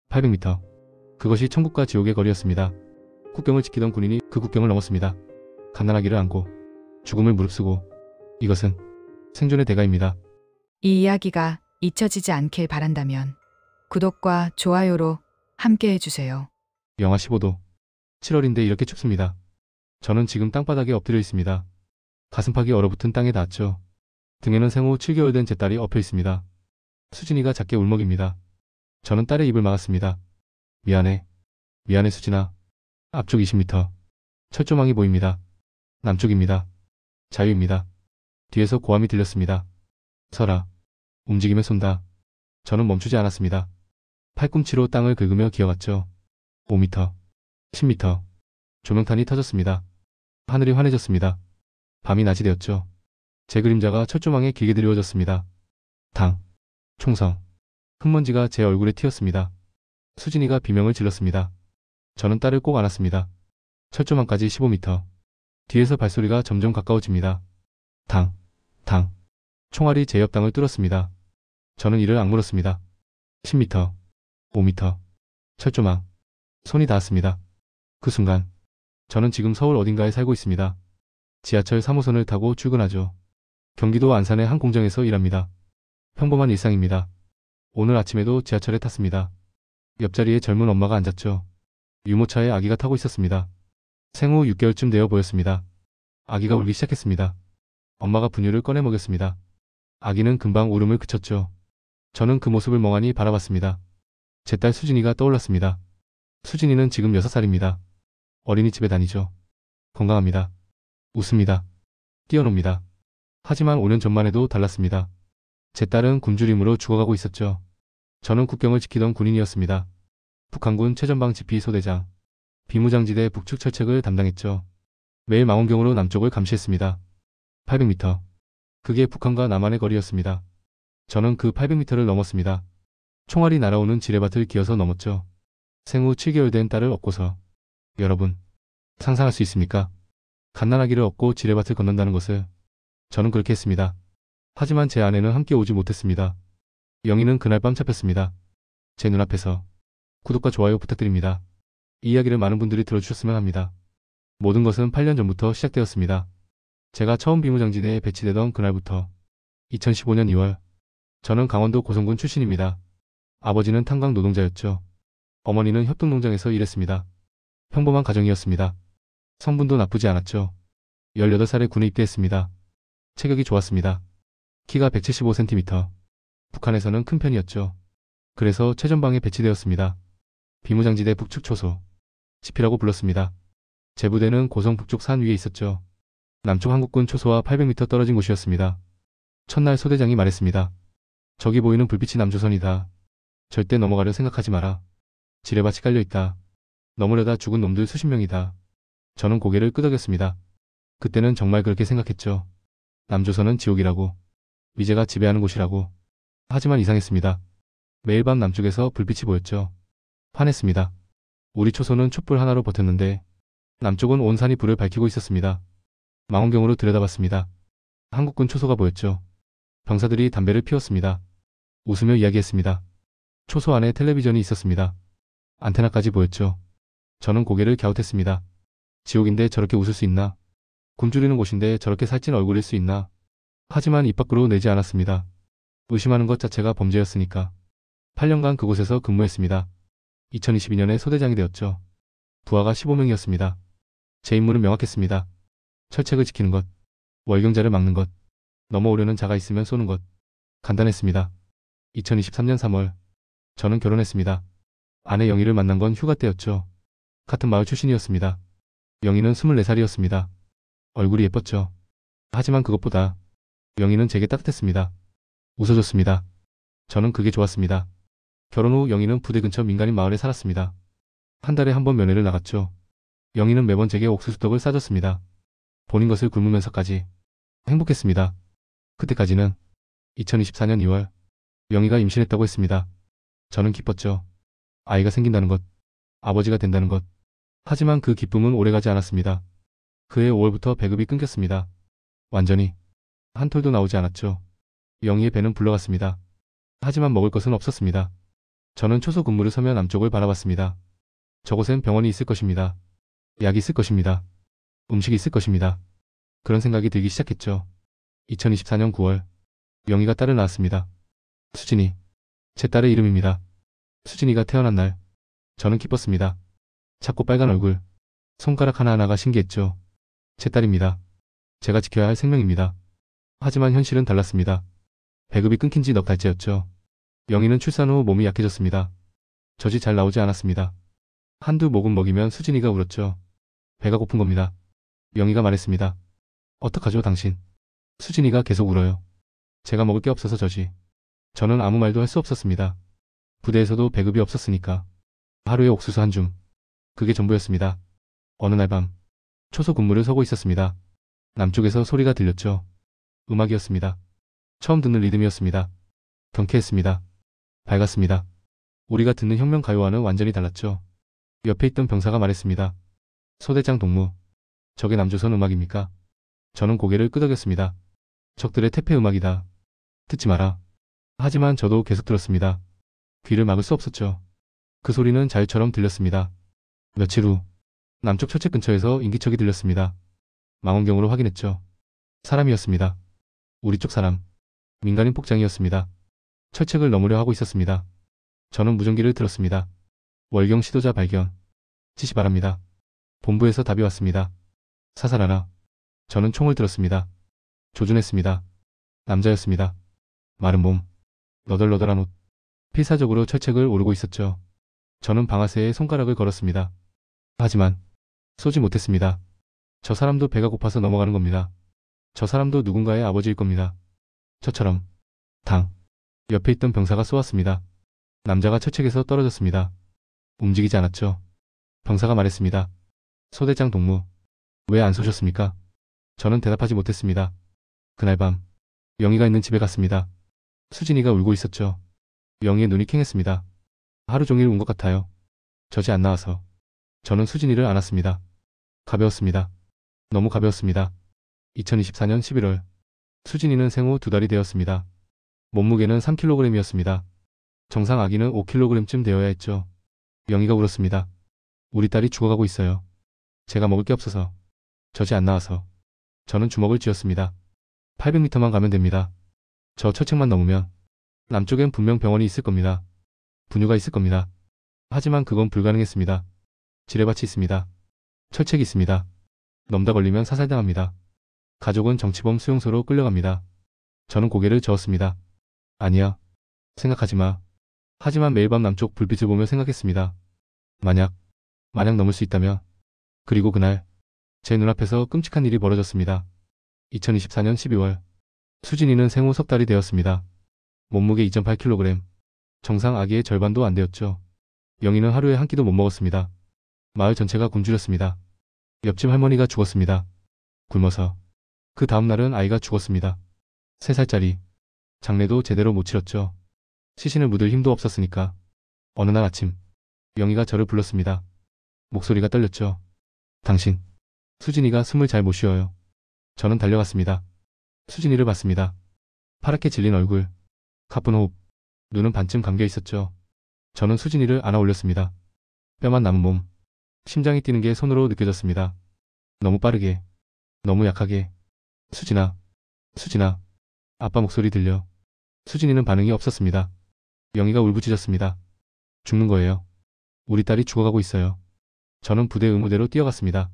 800m. 그것이 천국과 지옥의 거리였습니다. 국경을 지키던 군인이 그 국경을 넘었습니다. 갓난아기를 안고 죽음을 무릅쓰고. 이것은 생존의 대가입니다. 이 이야기가 잊혀지지 않길 바란다면 구독과 좋아요로 함께 해주세요. 영하 15도. 7월인데 이렇게 춥습니다. 저는 지금 땅바닥에 엎드려 있습니다. 가슴팍이 얼어붙은 땅에 닿았죠. 등에는 생후 7개월 된 제 딸이 엎여 있습니다. 수진이가 작게 울먹입니다. 저는 딸의 입을 막았습니다. 미안해. 미안해 수진아. 앞쪽 20m. 철조망이 보입니다. 남쪽입니다. 자유입니다. 뒤에서 고함이 들렸습니다. 서라. 움직이면 쏜다. 저는 멈추지 않았습니다. 팔꿈치로 땅을 긁으며 기어갔죠. 5m. 10m. 조명탄이 터졌습니다. 하늘이 환해졌습니다. 밤이 낮이 되었죠. 제 그림자가 철조망에 길게 드리워졌습니다. 당. 총성. 흙먼지가 제 얼굴에 튀었습니다. 수진이가 비명을 질렀습니다. 저는 딸을 꼭 안았습니다. 철조망까지 15m. 뒤에서 발소리가 점점 가까워집니다. 당. 당. 총알이 제 옆당을 뚫었습니다. 저는 이를 악물었습니다. 10m. 5m. 철조망. 손이 닿았습니다. 그 순간 저는 지금 서울 어딘가에 살고 있습니다. 지하철 3호선을 타고 출근하죠. 경기도 안산의 한 공장에서 일합니다. 평범한 일상입니다. 오늘 아침에도 지하철에 탔습니다. 옆자리에 젊은 엄마가 앉았죠. 유모차에 아기가 타고 있었습니다. 생후 6개월쯤 되어 보였습니다. 아기가 울기 시작했습니다. 엄마가 분유를 꺼내 먹였습니다. 아기는 금방 울음을 그쳤죠. 저는 그 모습을 멍하니 바라봤습니다. 제 딸 수진이가 떠올랐습니다. 수진이는 지금 6살입니다. 어린이집에 다니죠. 건강합니다. 웃습니다. 뛰어놉니다. 하지만 5년 전만 해도 달랐습니다. 제 딸은 굶주림으로 죽어가고 있었죠. 저는 국경을 지키던 군인이었습니다. 북한군 최전방 지피 소대장. 비무장지대 북측 철책을 담당했죠. 매일 망원경으로 남쪽을 감시했습니다. 800m. 그게 북한과 남한의 거리였습니다. 저는 그 800m를 넘었습니다. 총알이 날아오는 지뢰밭을 기어서 넘었죠. 생후 7개월 된 딸을 업고서. 여러분, 상상할 수 있습니까? 갓난아기를 업고 지뢰밭을 건넌다는 것을. 저는 그렇게 했습니다. 하지만 제 아내는 함께 오지 못했습니다. 영희는 그날 밤 잡혔습니다. 제 눈앞에서. 구독과 좋아요 부탁드립니다. 이 이야기를 많은 분들이 들어주셨으면 합니다. 모든 것은 8년 전부터 시작되었습니다. 제가 처음 비무장지대에 배치되던 그날부터. 2015년 2월. 저는 강원도 고성군 출신입니다. 아버지는 탄광 노동자였죠. 어머니는 협동농장에서 일했습니다. 평범한 가정이었습니다. 성분도 나쁘지 않았죠. 18살에 군에 입대했습니다. 체격이 좋았습니다. 키가 175cm. 북한에서는 큰 편이었죠. 그래서 최전방에 배치되었습니다. 비무장지대 북측 초소. 지피라고 불렀습니다. 제 부대는 고성 북쪽 산 위에 있었죠. 남쪽 한국군 초소와 800m 떨어진 곳이었습니다. 첫날 소대장이 말했습니다. 저기 보이는 불빛이 남조선이다. 절대 넘어가려 생각하지 마라. 지뢰밭이 깔려있다. 넘으려다 죽은 놈들 수십 명이다. 저는 고개를 끄덕였습니다. 그때는 정말 그렇게 생각했죠. 남조선은 지옥이라고. 미제가 지배하는 곳이라고. 하지만 이상했습니다. 매일 밤 남쪽에서 불빛이 보였죠. 화냈습니다. 우리 초소는 촛불 하나로 버텼는데 남쪽은 온 산이 불을 밝히고 있었습니다. 망원경으로 들여다봤습니다. 한국군 초소가 보였죠. 병사들이 담배를 피웠습니다. 웃으며 이야기했습니다. 초소 안에 텔레비전이 있었습니다. 안테나까지 보였죠. 저는 고개를 갸웃했습니다. 지옥인데 저렇게 웃을 수 있나? 굶주리는 곳인데 저렇게 살찐 얼굴일 수 있나? 하지만 입 밖으로 내지 않았습니다. 의심하는 것 자체가 범죄였으니까. 8년간 그곳에서 근무했습니다. 2022년에 소대장이 되었죠. 부하가 15명이었습니다. 제 임무는 명확했습니다. 철책을 지키는 것, 월경자를 막는 것, 넘어오려는 자가 있으면 쏘는 것. 간단했습니다. 2023년 3월, 저는 결혼했습니다. 아내 영희를 만난 건 휴가 때였죠. 같은 마을 출신이었습니다. 영희는 24살이었습니다. 얼굴이 예뻤죠. 하지만 그것보다 영희는 제게 따뜻했습니다. 웃어줬습니다. 저는 그게 좋았습니다. 결혼 후 영희는 부대 근처 민간인 마을에 살았습니다. 한 달에 한 번 면회를 나갔죠. 영희는 매번 제게 옥수수떡을 싸줬습니다. 본인 것을 굶으면서까지. 행복했습니다. 그때까지는. 2024년 2월, 영희가 임신했다고 했습니다. 저는 기뻤죠. 아이가 생긴다는 것, 아버지가 된다는 것. 하지만 그 기쁨은 오래가지 않았습니다. 그해 5월부터 배급이 끊겼습니다. 완전히. 한 톨도 나오지 않았죠. 영희의 배는 불러갔습니다. 하지만 먹을 것은 없었습니다. 저는 초소 근무를 서면 남쪽을 바라봤습니다. 저곳엔 병원이 있을 것입니다. 약이 있을 것입니다. 음식이 있을 것입니다. 그런 생각이 들기 시작했죠. 2024년 9월, 영희가 딸을 낳았습니다. 수진이, 제 딸의 이름입니다. 수진이가 태어난 날, 저는 기뻤습니다. 작고 빨간 얼굴, 손가락 하나하나가 신기했죠. 제 딸입니다. 제가 지켜야 할 생명입니다. 하지만 현실은 달랐습니다. 배급이 끊긴 지 넉 달째였죠. 영희는 출산 후 몸이 약해졌습니다. 젖이 잘 나오지 않았습니다. 한두 모금 먹이면 수진이가 울었죠. 배가 고픈 겁니다. 영희가 말했습니다. 어떡하죠, 당신? 수진이가 계속 울어요. 제가 먹을 게 없어서 저지. 저는 아무 말도 할 수 없었습니다. 부대에서도 배급이 없었으니까. 하루에 옥수수 한 줌. 그게 전부였습니다. 어느 날 밤, 초소 근무를 서고 있었습니다. 남쪽에서 소리가 들렸죠. 음악이었습니다. 처음 듣는 리듬이었습니다. 경쾌했습니다. 밝았습니다. 우리가 듣는 혁명 가요와는 완전히 달랐죠. 옆에 있던 병사가 말했습니다. 소대장 동무, 저게 남조선 음악입니까? 저는 고개를 끄덕였습니다. 적들의 태페 음악이다. 듣지 마라. 하지만 저도 계속 들었습니다. 귀를 막을 수 없었죠. 그 소리는 자유처럼 들렸습니다. 며칠 후, 남쪽 철책 근처에서 인기척이 들렸습니다. 망원경으로 확인했죠. 사람이었습니다. 우리 쪽 사람. 민간인 복장이었습니다. 철책을 넘으려 하고 있었습니다. 저는 무전기를 들었습니다. 월경 시도자 발견. 지시 바랍니다. 본부에서 답이 왔습니다. 사살하라. 저는 총을 들었습니다. 조준했습니다. 남자였습니다. 마른 몸, 너덜너덜한 옷. 필사적으로 철책을 오르고 있었죠. 저는 방아쇠에 손가락을 걸었습니다. 하지만 쏘지 못했습니다. 저 사람도 배가 고파서 넘어가는 겁니다. 저 사람도 누군가의 아버지일 겁니다. 저처럼. 당. 옆에 있던 병사가 쏘았습니다. 남자가 철책에서 떨어졌습니다. 움직이지 않았죠. 병사가 말했습니다. 소대장 동무, 왜 안 쏘셨습니까? 저는 대답하지 못했습니다. 그날 밤, 영희가 있는 집에 갔습니다. 수진이가 울고 있었죠. 영희의 눈이 퀭했습니다. 하루 종일 운 것 같아요. 젖이 안 나와서. 저는 수진이를 안았습니다. 가벼웠습니다. 너무 가벼웠습니다. 2024년 11월, 수진이는 생후 2달이 되었습니다. 몸무게는 3kg이었습니다. 정상 아기는 5kg쯤 되어야 했죠. 영희가 울었습니다. 우리 딸이 죽어가고 있어요. 제가 먹을 게 없어서. 젖이 안 나와서. 저는 주먹을 쥐었습니다. 800m만 가면 됩니다. 저 철책만 넘으면 남쪽엔 분명 병원이 있을 겁니다. 분유가 있을 겁니다. 하지만 그건 불가능했습니다. 지뢰밭이 있습니다. 철책이 있습니다. 넘다 걸리면 사살당합니다. 가족은 정치범 수용소로 끌려갑니다. 저는 고개를 저었습니다. 아니야. 생각하지 마. 하지만 매일 밤 남쪽 불빛을 보며 생각했습니다. 만약 넘을 수 있다면. 그리고 그날 제 눈앞에서 끔찍한 일이 벌어졌습니다. 2024년 12월 수진이는 생후 석 달이 되었습니다. 몸무게 2.8kg. 정상 아기의 절반도 안 되었죠. 영희는 하루에 한 끼도 못 먹었습니다. 마을 전체가 굶주렸습니다. 옆집 할머니가 죽었습니다. 굶어서. 그 다음 날은 아이가 죽었습니다. 3살짜리. 장례도 제대로 못 치렀죠. 시신을 묻을 힘도 없었으니까. 어느 날 아침, 영희가 저를 불렀습니다. 목소리가 떨렸죠. 당신. 수진이가 숨을 잘 못 쉬어요. 저는 달려갔습니다. 수진이를 봤습니다. 파랗게 질린 얼굴, 가쁜 호흡, 눈은 반쯤 감겨 있었죠. 저는 수진이를 안아 올렸습니다. 뼈만 남은 몸, 심장이 뛰는 게 손으로 느껴졌습니다. 너무 빠르게, 너무 약하게. 수진아, 수진아. 아빠 목소리 들려. 수진이는 반응이 없었습니다. 영희가 울부짖었습니다. 죽는 거예요. 우리 딸이 죽어가고 있어요. 저는 부대 의무대로 뛰어갔습니다.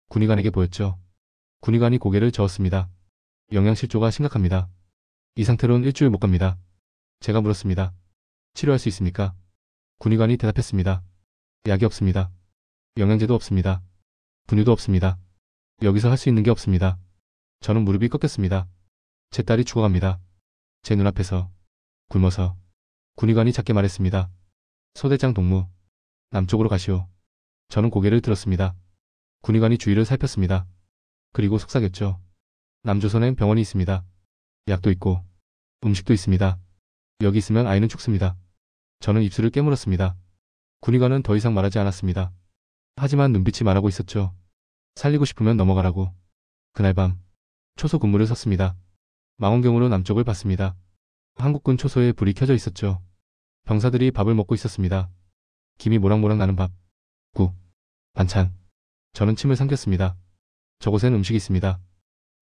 군의관에게 보였죠. 군의관이 고개를 저었습니다. 영양실조가 심각합니다. 이 상태로는 일주일 못 갑니다. 제가 물었습니다. 치료할 수 있습니까? 군의관이 대답했습니다. 약이 없습니다. 영양제도 없습니다. 분유도 없습니다. 여기서 할 수 있는 게 없습니다. 저는 무릎이 꺾였습니다. 제 딸이 죽어갑니다. 제 눈앞에서. 굶어서. 군의관이 작게 말했습니다. 소대장 동무, 남쪽으로 가시오. 저는 고개를 들었습니다. 군의관이 주위를 살폈습니다. 그리고 속삭였죠. 남조선엔 병원이 있습니다. 약도 있고 음식도 있습니다. 여기 있으면 아이는 죽습니다. 저는 입술을 깨물었습니다. 군의관은 더 이상 말하지 않았습니다. 하지만 눈빛이 말하고 있었죠. 살리고 싶으면 넘어가라고. 그날 밤 초소 근무를 섰습니다. 망원경으로 남쪽을 봤습니다. 한국군 초소에 불이 켜져 있었죠. 병사들이 밥을 먹고 있었습니다. 김이 모락모락 나는 밥, 국, 반찬. 저는 침을 삼켰습니다. 저곳엔 음식이 있습니다.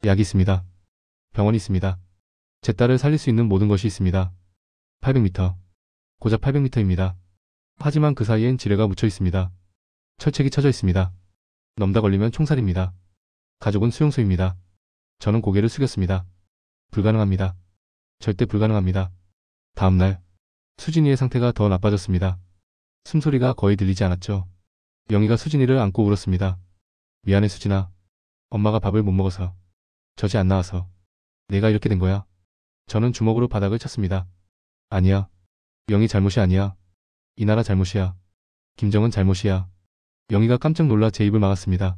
약이 있습니다. 병원이 있습니다. 제 딸을 살릴 수 있는 모든 것이 있습니다. 800m. 고작 800m입니다. 하지만 그 사이엔 지뢰가 묻혀 있습니다. 철책이 쳐져 있습니다. 넘다 걸리면 총살입니다. 가족은 수용소입니다. 저는 고개를 숙였습니다. 불가능합니다. 절대 불가능합니다. 다음 날, 수진이의 상태가 더 나빠졌습니다. 숨소리가 거의 들리지 않았죠. 영희가 수진이를 안고 울었습니다. 미안해 수진아. 엄마가 밥을 못 먹어서. 젖이 안 나와서. 내가 이렇게 된 거야. 저는 주먹으로 바닥을 쳤습니다. 아니야. 영희 잘못이 아니야. 이 나라 잘못이야. 김정은 잘못이야. 영희가 깜짝 놀라 제 입을 막았습니다.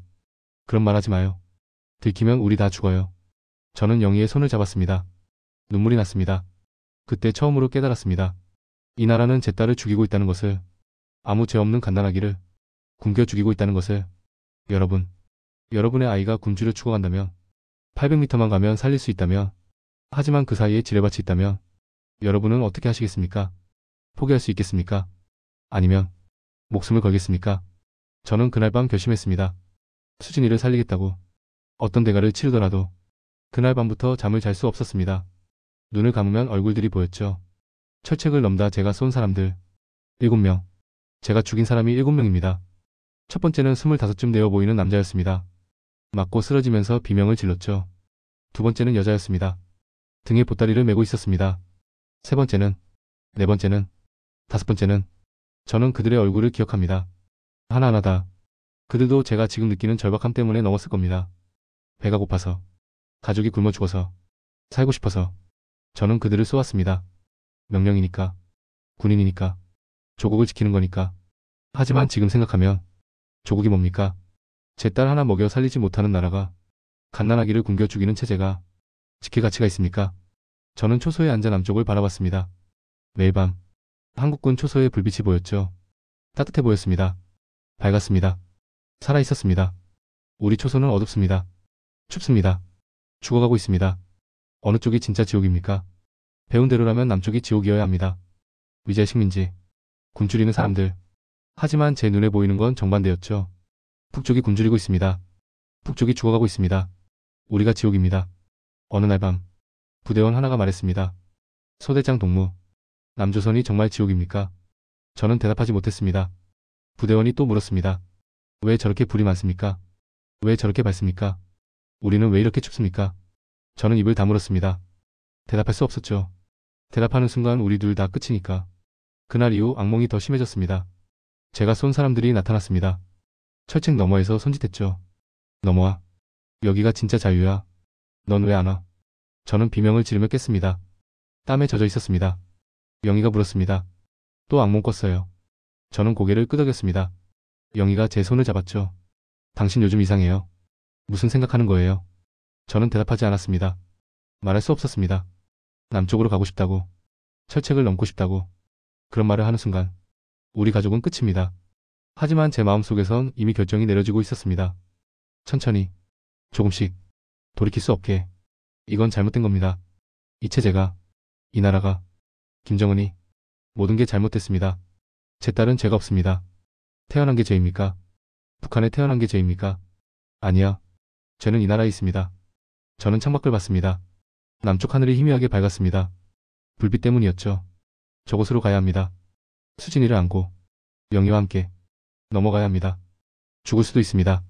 그런 말 하지 마요. 들키면 우리 다 죽어요. 저는 영희의 손을 잡았습니다. 눈물이 났습니다. 그때 처음으로 깨달았습니다. 이 나라는 제 딸을 죽이고 있다는 것을, 아무 죄 없는 갓난아기를 굶겨 죽이고 있다는 것을. 여러분, 여러분의 아이가 굶주려 죽어간다면, 800m만 가면 살릴 수 있다면, 하지만 그 사이에 지뢰밭이 있다면, 여러분은 어떻게 하시겠습니까? 포기할 수 있겠습니까? 아니면 목숨을 걸겠습니까? 저는 그날 밤 결심했습니다. 수진이를 살리겠다고. 어떤 대가를 치르더라도. 그날 밤부터 잠을 잘 수 없었습니다. 눈을 감으면 얼굴들이 보였죠. 철책을 넘다 제가 쏜 사람들 7명. 제가 죽인 사람이 7명입니다. 첫 번째는 25쯤 되어 보이는 남자였습니다. 맞고 쓰러지면서 비명을 질렀죠. 두 번째는 여자였습니다. 등에 보따리를 메고 있었습니다. 세 번째는, 네 번째는, 다섯 번째는. 저는 그들의 얼굴을 기억합니다. 하나하나 다. 그들도 제가 지금 느끼는 절박함 때문에 넘었을 겁니다. 배가 고파서, 가족이 굶어 죽어서, 살고 싶어서. 저는 그들을 쏘았습니다. 명령이니까, 군인이니까, 조국을 지키는 거니까. 하지만 지금 생각하면 조국이 뭡니까? 제 딸 하나 먹여 살리지 못하는 나라가, 갓난아기를 굶겨 죽이는 체제가 지킬 가치가 있습니까? 저는 초소에 앉아 남쪽을 바라봤습니다. 매일 밤 한국군 초소의 불빛이 보였죠. 따뜻해 보였습니다. 밝았습니다. 살아있었습니다. 우리 초소는 어둡습니다. 춥습니다. 죽어가고 있습니다. 어느 쪽이 진짜 지옥입니까? 배운 대로라면 남쪽이 지옥이어야 합니다. 위제 식민지, 굶주리는 사람들. 하지만 제 눈에 보이는 건 정반대였죠. 북쪽이 굶주리고 있습니다. 북쪽이 죽어가고 있습니다. 우리가 지옥입니다. 어느 날 밤 부대원 하나가 말했습니다. 소대장 동무, 남조선이 정말 지옥입니까? 저는 대답하지 못했습니다. 부대원이 또 물었습니다. 왜 저렇게 불이 많습니까? 왜 저렇게 밝습니까? 우리는 왜 이렇게 춥습니까? 저는 입을 다물었습니다. 대답할 수 없었죠. 대답하는 순간 우리 둘 다 끝이니까. 그날 이후 악몽이 더 심해졌습니다. 제가 쏜 사람들이 나타났습니다. 철책 너머에서 손짓했죠. 넘어와. 여기가 진짜 자유야. 넌 왜 안 와? 저는 비명을 지르며 깼습니다. 땀에 젖어 있었습니다. 영희가 물었습니다. 또 악몽 꿨어요. 저는 고개를 끄덕였습니다. 영희가 제 손을 잡았죠. 당신 요즘 이상해요. 무슨 생각하는 거예요? 저는 대답하지 않았습니다. 말할 수 없었습니다. 남쪽으로 가고 싶다고. 철책을 넘고 싶다고. 그런 말을 하는 순간 우리 가족은 끝입니다. 하지만 제 마음속에선 이미 결정이 내려지고 있었습니다. 천천히, 조금씩, 돌이킬 수 없게. 이건 잘못된 겁니다. 이 체제가, 이 나라가, 김정은이, 모든 게 잘못됐습니다. 제 딸은 죄가 없습니다. 태어난 게 죄입니까? 북한에 태어난 게 죄입니까? 아니야. 죄는 이 나라에 있습니다. 저는 창밖을 봤습니다. 남쪽 하늘이 희미하게 밝았습니다. 불빛 때문이었죠. 저곳으로 가야 합니다. 수진이를 안고 영희와 함께 넘어가야 합니다. 죽을 수도 있습니다.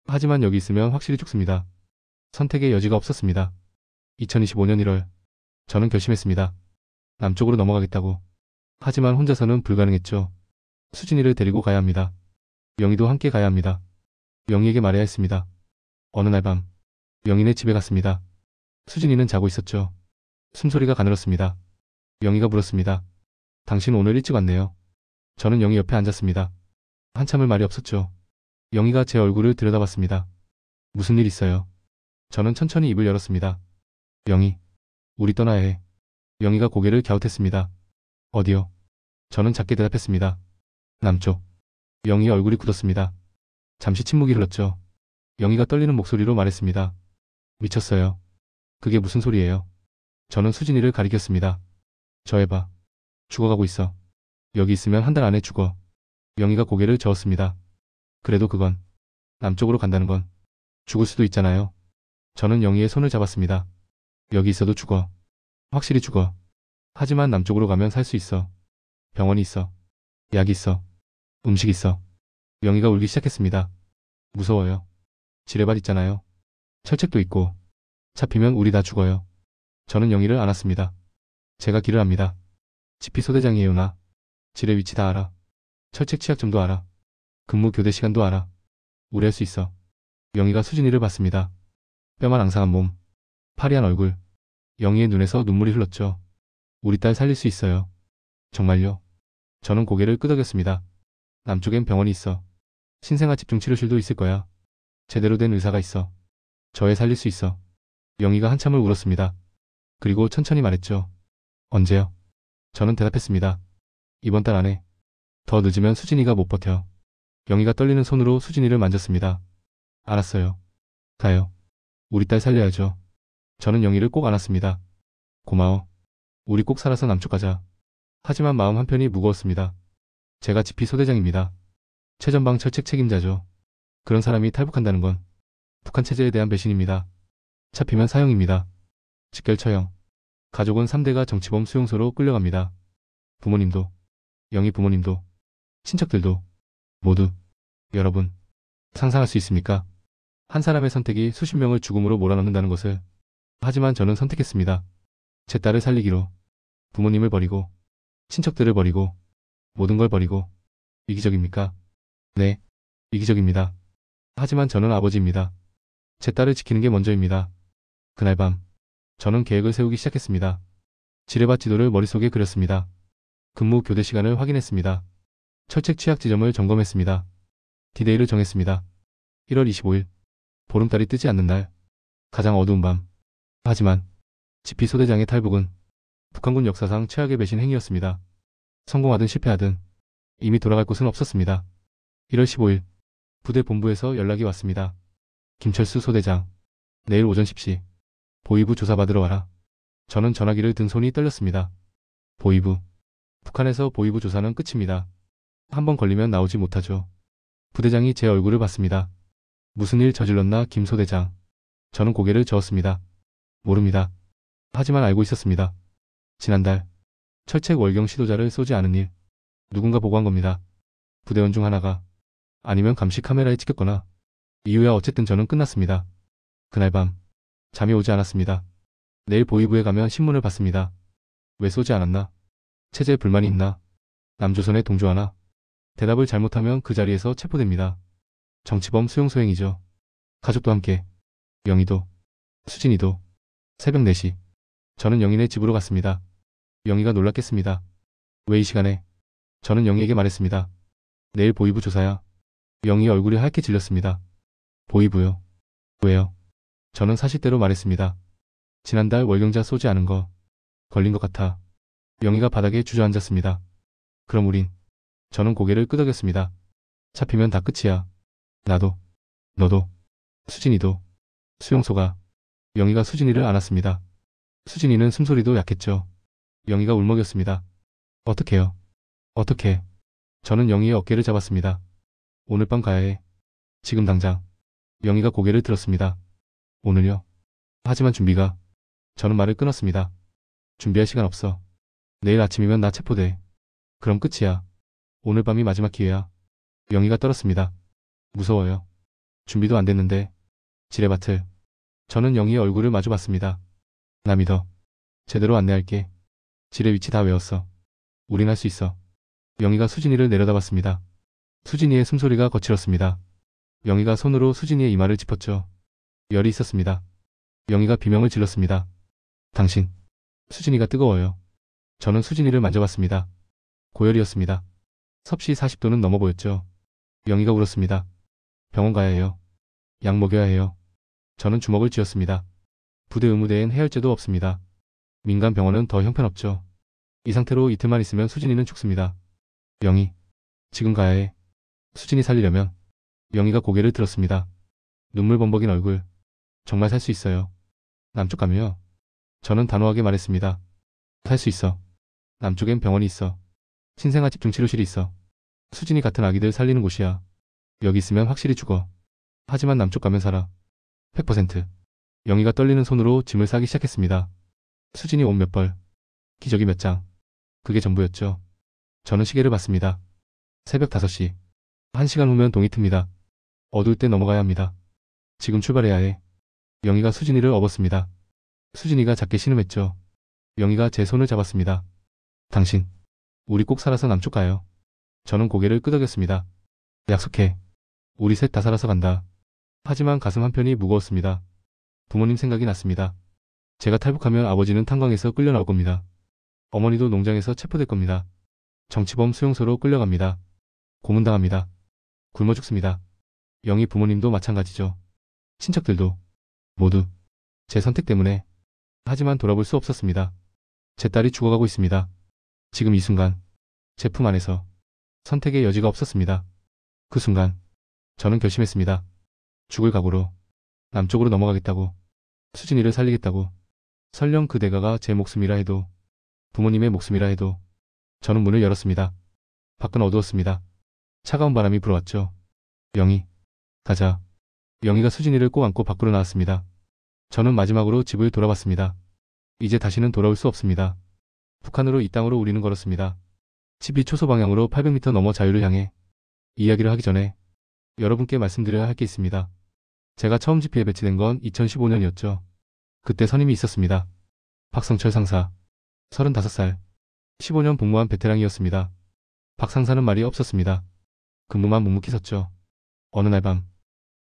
하지만 여기 있으면 확실히 죽습니다. 선택의 여지가 없었습니다. 2025년 1월 저는 결심했습니다. 남쪽으로 넘어가겠다고. 하지만 혼자서는 불가능했죠. 수진이를 데리고 가야 합니다. 영희도 함께 가야 합니다. 영희에게 말해야 했습니다. 어느 날 밤 영희네 집에 갔습니다. 수진이는 자고 있었죠. 숨소리가 가늘었습니다. 영희가 물었습니다. 당신 오늘 일찍 왔네요. 저는 영희 옆에 앉았습니다. 한참을 말이 없었죠. 영희가 제 얼굴을 들여다봤습니다. 무슨 일 있어요? 저는 천천히 입을 열었습니다. 영희, 우리 떠나야 해. 영희가 고개를 갸웃했습니다. 어디요? 저는 작게 대답했습니다. 남쪽. 영희의 얼굴이 굳었습니다. 잠시 침묵이 흘렀죠. 영희가 떨리는 목소리로 말했습니다. 미쳤어요. 그게 무슨 소리예요? 저는 수진이를 가리켰습니다. 저 해봐. 죽어가고 있어. 여기 있으면 한 달 안에 죽어. 영희가 고개를 저었습니다. 그래도 그건 남쪽으로 간다는 건 죽을 수도 있잖아요. 저는 영희의 손을 잡았습니다. 여기 있어도 죽어. 확실히 죽어. 하지만 남쪽으로 가면 살 수 있어. 병원이 있어. 약이 있어. 음식 있어. 영희가 울기 시작했습니다. 무서워요. 지뢰밭 있잖아요. 철책도 있고. 잡히면 우리 다 죽어요. 저는 영희를 안았습니다. 제가 길을 압니다. 지피 소대장이에요 나. 지뢰 위치 다 알아. 철책 취약점도 알아. 근무 교대 시간도 알아. 우리 할 수 있어. 영희가 수진이를 봤습니다. 뼈만 앙상한 몸. 파리한 얼굴. 영희의 눈에서 눈물이 흘렀죠. 우리 딸 살릴 수 있어요. 정말요? 저는 고개를 끄덕였습니다. 남쪽엔 병원이 있어. 신생아 집중치료실도 있을 거야. 제대로 된 의사가 있어. 저 애 살릴 수 있어. 영희가 한참을 울었습니다. 그리고 천천히 말했죠. 언제요? 저는 대답했습니다. 이번 달 안에. 더 늦으면 수진이가 못 버텨. 영희가 떨리는 손으로 수진이를 만졌습니다. 알았어요. 가요. 우리 딸 살려야죠. 저는 영희를 꼭 안았습니다. 고마워. 우리 꼭 살아서 남쪽 가자. 하지만 마음 한편이 무거웠습니다. 제가 지피 소대장입니다. 최전방 철책 책임자죠. 그런 사람이 탈북한다는 건 북한 체제에 대한 배신입니다. 잡히면 사형입니다. 직결 처형. 가족은 3대가 정치범 수용소로 끌려갑니다. 부모님도, 영희 부모님도, 친척들도, 모두. 여러분, 상상할 수 있습니까? 한 사람의 선택이 수십 명을 죽음으로 몰아넣는다는 것을. 하지만 저는 선택했습니다. 제 딸을 살리기로. 부모님을 버리고, 친척들을 버리고, 모든 걸 버리고. 이기적입니까? 네, 이기적입니다. 하지만 저는 아버지입니다. 제 딸을 지키는 게 먼저입니다. 그날 밤, 저는 계획을 세우기 시작했습니다. 지뢰밭 지도를 머릿속에 그렸습니다. 근무 교대 시간을 확인했습니다. 철책 취약 지점을 점검했습니다. 디데이를 정했습니다. 1월 25일, 보름달이 뜨지 않는 날, 가장 어두운 밤. 하지만 지피 소대장의 탈북은 북한군 역사상 최악의 배신 행위였습니다. 성공하든 실패하든 이미 돌아갈 곳은 없었습니다. 1월 15일, 부대 본부에서 연락이 왔습니다. 김철수 소대장, 내일 오전 10시 보위부 조사받으러 와라. 저는 전화기를 든 손이 떨렸습니다. 보위부. 북한에서 보위부 조사는 끝입니다. 한 번 걸리면 나오지 못하죠. 부대장이 제 얼굴을 봤습니다. 무슨 일 저질렀나 김 소대장. 저는 고개를 저었습니다. 모릅니다. 하지만 알고 있었습니다. 지난달 철책 월경 시도자를 쏘지 않은 일. 누군가 보고한 겁니다. 부대원 중 하나가. 아니면 감시 카메라에 찍혔거나. 이유야 어쨌든 저는 끝났습니다. 그날 밤 잠이 오지 않았습니다. 내일 보위부에 가면 신문을 봤습니다. 왜 쏘지 않았나? 체제에 불만이 있나? 남조선에 동조하나? 대답을 잘못하면 그 자리에서 체포됩니다. 정치범 수용소행이죠. 가족도 함께. 영희도, 수진이도. 새벽 4시. 저는 영희네 집으로 갔습니다. 영희가 놀랐겠습니다. 왜 이 시간에? 저는 영희에게 말했습니다. 내일 보위부 조사야. 영희 얼굴이 하얗게 질렸습니다. 보위부요? 왜요? 저는 사실대로 말했습니다. 지난달 월경자 쏘지 않은 거 걸린 것 같아. 영희가 바닥에 주저앉았습니다. 그럼 우린. 저는 고개를 끄덕였습니다. 잡히면 다 끝이야. 나도, 너도, 수진이도. 수용소가. 영희가 수진이를 안았습니다. 수진이는 숨소리도 약했죠. 영희가 울먹였습니다. 어떡해요? 어떡해? 저는 영희의 어깨를 잡았습니다. 오늘 밤 가야 해. 지금 당장. 영희가 고개를 들었습니다. 오늘요? 하지만 준비가. 저는 말을 끊었습니다. 준비할 시간 없어. 내일 아침이면 나 체포돼. 그럼 끝이야. 오늘 밤이 마지막 기회야. 영희가 떨었습니다. 무서워요. 준비도 안 됐는데. 지뢰밭을. 저는 영희의 얼굴을 마주 봤습니다. 나 믿어. 제대로 안내할게. 지뢰 위치 다 외웠어. 우린 할 수 있어. 영희가 수진이를 내려다봤습니다. 수진이의 숨소리가 거칠었습니다. 영희가 손으로 수진이의 이마를 짚었죠. 열이 있었습니다. 영희가 비명을 질렀습니다. 당신. 수진이가 뜨거워요. 저는 수진이를 만져봤습니다. 고열이었습니다. 섭씨 40도는 넘어 보였죠. 영희가 울었습니다. 병원 가야 해요. 약 먹여야 해요. 저는 주먹을 쥐었습니다. 부대 의무대엔 해열제도 없습니다. 민간 병원은 더 형편없죠. 이 상태로 이틀만 있으면 수진이는 죽습니다. 영희. 지금 가야 해. 수진이 살리려면. 영희가 고개를 들었습니다. 눈물 범벅인 얼굴. 정말 살 수 있어요. 남쪽 가면요. 저는 단호하게 말했습니다. 살 수 있어. 남쪽엔 병원이 있어. 신생아 집중치료실이 있어. 수진이 같은 아기들 살리는 곳이야. 여기 있으면 확실히 죽어. 하지만 남쪽 가면 살아. 100%. 영희가 떨리는 손으로 짐을 싸기 시작했습니다. 수진이 옷 몇 벌, 기저귀 몇 장. 그게 전부였죠. 저는 시계를 봤습니다. 새벽 5시. 1시간 후면 동이 틉니다. 어두울 때 넘어가야 합니다. 지금 출발해야 해. 영희가 수진이를 업었습니다. 수진이가 작게 신음했죠. 영희가 제 손을 잡았습니다. 당신, 우리 꼭 살아서 남쪽 가요. 저는 고개를 끄덕였습니다. 약속해. 우리 셋 다 살아서 간다. 하지만 가슴 한편이 무거웠습니다. 부모님 생각이 났습니다. 제가 탈북하면 아버지는 탄광에서 끌려 나올 겁니다. 어머니도 농장에서 체포될 겁니다. 정치범 수용소로 끌려갑니다. 고문당합니다. 굶어 죽습니다. 영희 부모님도 마찬가지죠. 친척들도. 모두. 제 선택 때문에. 하지만 돌아볼 수 없었습니다. 제 딸이 죽어가고 있습니다. 지금 이 순간. 제 품 안에서. 선택의 여지가 없었습니다. 그 순간. 저는 결심했습니다. 죽을 각오로. 남쪽으로 넘어가겠다고. 수진이를 살리겠다고. 설령 그 대가가 제 목숨이라 해도, 부모님의 목숨이라 해도. 저는 문을 열었습니다. 밖은 어두웠습니다. 차가운 바람이 불어왔죠. 영희, 가자. 영희가 수진이를 꼭 안고 밖으로 나왔습니다. 저는 마지막으로 집을 돌아봤습니다. 이제 다시는 돌아올 수 없습니다. 북한으로 이 땅으로 우리는 걸었습니다. 집이 초소 방향으로 800m 넘어 자유를 향해. 이야기를 하기 전에 여러분께 말씀드려야 할 게 있습니다. 제가 처음 집회에 배치된 건 2015년이었죠. 그때 선임이 있었습니다. 박성철 상사. 35살. 15년 복무한 베테랑이었습니다. 박 상사는 말이 없었습니다. 근무만 묵묵히 섰죠. 어느 날 밤,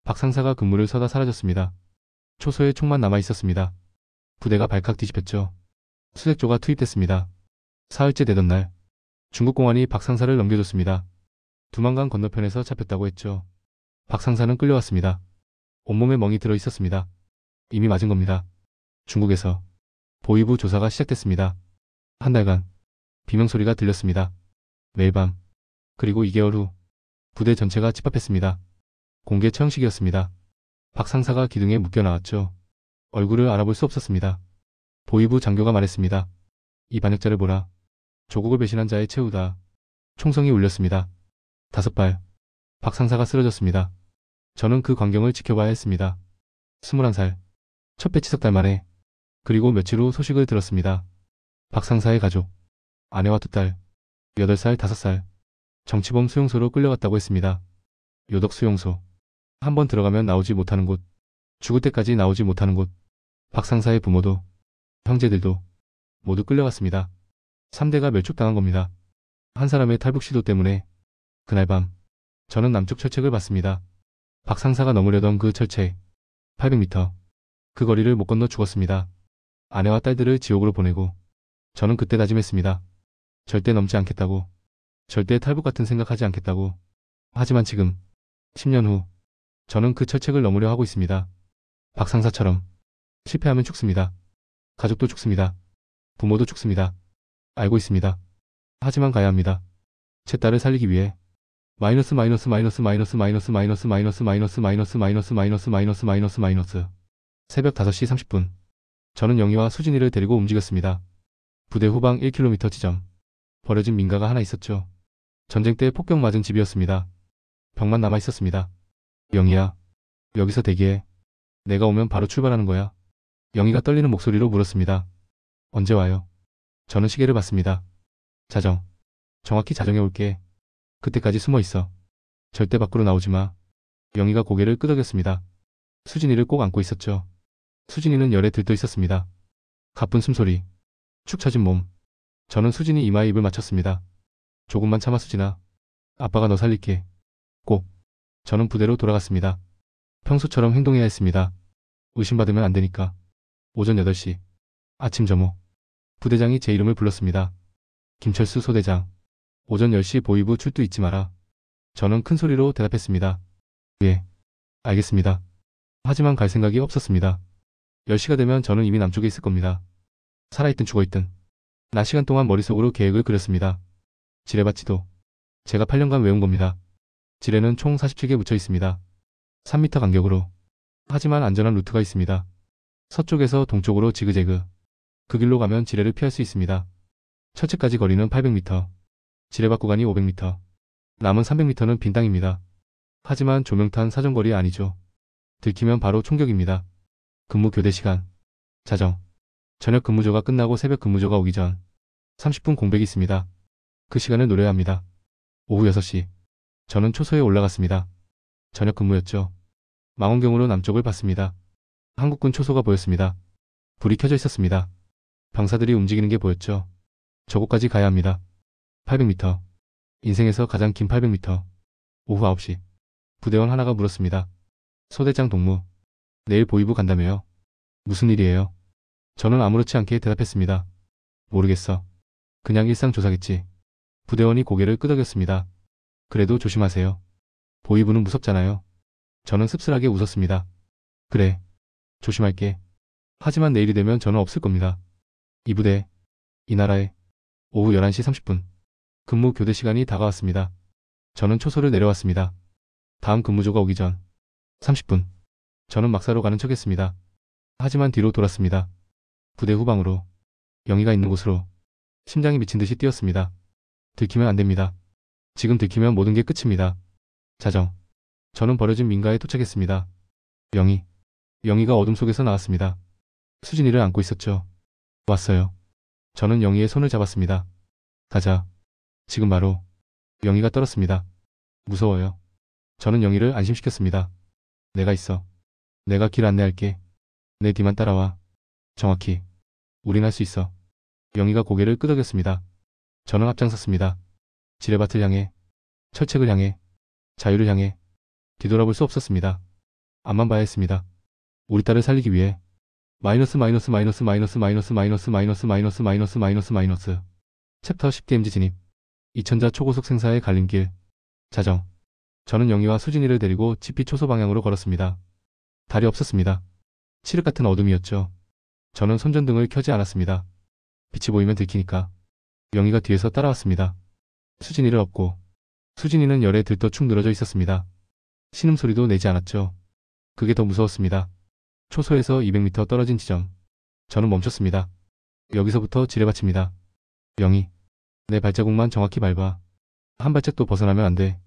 박 상사가 근무를 서다 사라졌습니다. 초소에 총만 남아 있었습니다. 부대가 발칵 뒤집혔죠. 수색조가 투입됐습니다. 사흘째 되던 날, 중국 공안이 박 상사를 넘겨줬습니다. 두만강 건너편에서 잡혔다고 했죠. 박 상사는 끌려왔습니다. 온몸에 멍이 들어 있었습니다. 이미 맞은 겁니다. 중국에서 보위부 조사가 시작됐습니다. 한 달간 비명소리가 들렸습니다. 매일 밤. 그리고 2개월 후 부대 전체가 집합했습니다. 공개 처형식이었습니다. 박 상사가 기둥에 묶여 나왔죠. 얼굴을 알아볼 수 없었습니다. 보위부 장교가 말했습니다. 이 반역자를 보라. 조국을 배신한 자의 최후다. 총성이 울렸습니다. 5발. 박 상사가 쓰러졌습니다. 저는 그 광경을 지켜봐야 했습니다. 21살. 첫 배치석 달 만에. 그리고 며칠 후 소식을 들었습니다. 박 상사의 가족. 아내와 2딸. 8살, 5살. 정치범 수용소로 끌려갔다고 했습니다. 요덕 수용소. 한번 들어가면 나오지 못하는 곳. 죽을 때까지 나오지 못하는 곳. 박 상사의 부모도, 형제들도 모두 끌려갔습니다. 3대가 멸촉당한 겁니다. 한 사람의 탈북 시도 때문에. 그날 밤, 저는 남쪽 철책을 봤습니다. 박 상사가 넘으려던 그 철책. 800m. 그 거리를 못 건너 죽었습니다. 아내와 딸들을 지옥으로 보내고. 저는 그때 다짐했습니다. 절대 넘지 않겠다고. 절대 탈북 같은 생각하지 않겠다고. 하지만 지금, 10년 후, 저는 그 철책을 넘으려 하고 있습니다. 박 상사처럼. 실패하면 죽습니다. 가족도 죽습니다. 부모도 죽습니다. 알고 있습니다. 하지만 가야 합니다. 제 딸을 살리기 위해. 새벽 5시 30분. 저는 영희와 수진이를 데리고 움직였습니다. 부대 후방 1km 지점. 버려진 민가가 하나 있었죠. 전쟁 때 폭격 맞은 집이었습니다. 벽만 남아 있었습니다. 영희야, 여기서 대기해. 내가 오면 바로 출발하는 거야. 영희가 떨리는 목소리로 물었습니다. 언제 와요? 저는 시계를 봤습니다. 자정. 정확히 자정에 올게. 그때까지 숨어 있어. 절대 밖으로 나오지 마. 영희가 고개를 끄덕였습니다. 수진이를 꼭 안고 있었죠. 수진이는 열에 들떠 있었습니다. 가쁜 숨소리. 축 처진 몸. 저는 수진이 이마에 입을 맞췄습니다. 조금만 참아 수진아. 아빠가 너 살릴게. 꼭. 저는 부대로 돌아갔습니다. 평소처럼 행동해야 했습니다. 의심받으면 안 되니까. 오전 8시. 아침 점호. 부대장이 제 이름을 불렀습니다. 김철수 소대장. 오전 10시 보위부 출두 잊지 마라. 저는 큰 소리로 대답했습니다. 예. 알겠습니다. 하지만 갈 생각이 없었습니다. 10시가 되면 저는 이미 남쪽에 있을 겁니다. 살아있든 죽어있든. 낮 시간 동안 머릿속으로 계획을 그렸습니다. 지뢰밭 지도. 제가 8년간 외운 겁니다. 지뢰는 총 47개 묻혀 있습니다. 3m 간격으로. 하지만 안전한 루트가 있습니다. 서쪽에서 동쪽으로 지그재그. 그 길로 가면 지뢰를 피할 수 있습니다. 철책까지 거리는 800m. 지뢰밭 구간이 500m. 남은 300m는 빈 땅입니다. 하지만 조명탄 사정거리 아니죠. 들키면 바로 총격입니다. 근무 교대 시간. 자정. 저녁 근무조가 끝나고 새벽 근무조가 오기 전 30분 공백이 있습니다. 그 시간을 노려야 합니다. 오후 6시. 저는 초소에 올라갔습니다. 저녁 근무였죠. 망원경으로 남쪽을 봤습니다. 한국군 초소가 보였습니다. 불이 켜져 있었습니다. 병사들이 움직이는 게 보였죠. 저곳까지 가야 합니다. 800m. 인생에서 가장 긴 800m. 오후 9시. 부대원 하나가 물었습니다. 소대장 동무. 내일 보이부 간다며요. 무슨 일이에요? 저는 아무렇지 않게 대답했습니다. 모르겠어. 그냥 일상 조사겠지. 부대원이 고개를 끄덕였습니다. 그래도 조심하세요. 보이부는 무섭잖아요. 저는 씁쓸하게 웃었습니다. 그래. 조심할게. 하지만 내일이 되면 저는 없을 겁니다. 이 부대, 이 나라에. 오후 11시 30분. 근무 교대 시간이 다가왔습니다. 저는 초소를 내려왔습니다. 다음 근무조가 오기 전 30분. 저는 막사로 가는 척했습니다. 하지만 뒤로 돌았습니다. 부대 후방으로. 영희가 있는 곳으로. 심장이 미친 듯이 뛰었습니다. 들키면 안 됩니다. 지금 들키면 모든 게 끝입니다. 자정. 저는 버려진 민가에 도착했습니다. 영희. 영희가 어둠 속에서 나왔습니다. 수진이를 안고 있었죠. 왔어요. 저는 영희의 손을 잡았습니다. 가자. 지금 바로. 영희가 떨었습니다. 무서워요. 저는 영희를 안심시켰습니다. 내가 있어. 내가 길 안내할게. 내 뒤만 따라와. 정확히. 우린 할 수 있어. 영희가 고개를 끄덕였습니다. 저는 앞장섰습니다. 지뢰밭을 향해. 철책을 향해. 자유를 향해. 뒤돌아볼 수 없었습니다. 앞만 봐야 했습니다. 우리 딸을 살리기 위해. 마이너스 마이너스 마이너스 마이너스 마이너스 마이너스 마이너스 마이너스 마이너스 마이너스 마이너스. 챕터 10DMZ 진입. 이천자 초고속 생사의 갈림길. 자정. 저는 영희와 수진이를 데리고 지피 초소 방향으로 걸었습니다. 달이 없었습니다. 칠흑 같은 어둠이었죠. 저는 손전등을 켜지 않았습니다. 빛이 보이면 들키니까. 영희가 뒤에서 따라왔습니다. 수진이를 업고. 수진이는 열에 들떠 축 늘어져 있었습니다. 신음소리도 내지 않았죠. 그게 더 무서웠습니다. 초소에서 200m 떨어진 지점. 저는 멈췄습니다. 여기서부터 지뢰밭입니다. 영희. 내 발자국만 정확히 밟아. 한 발짝도 벗어나면 안 돼.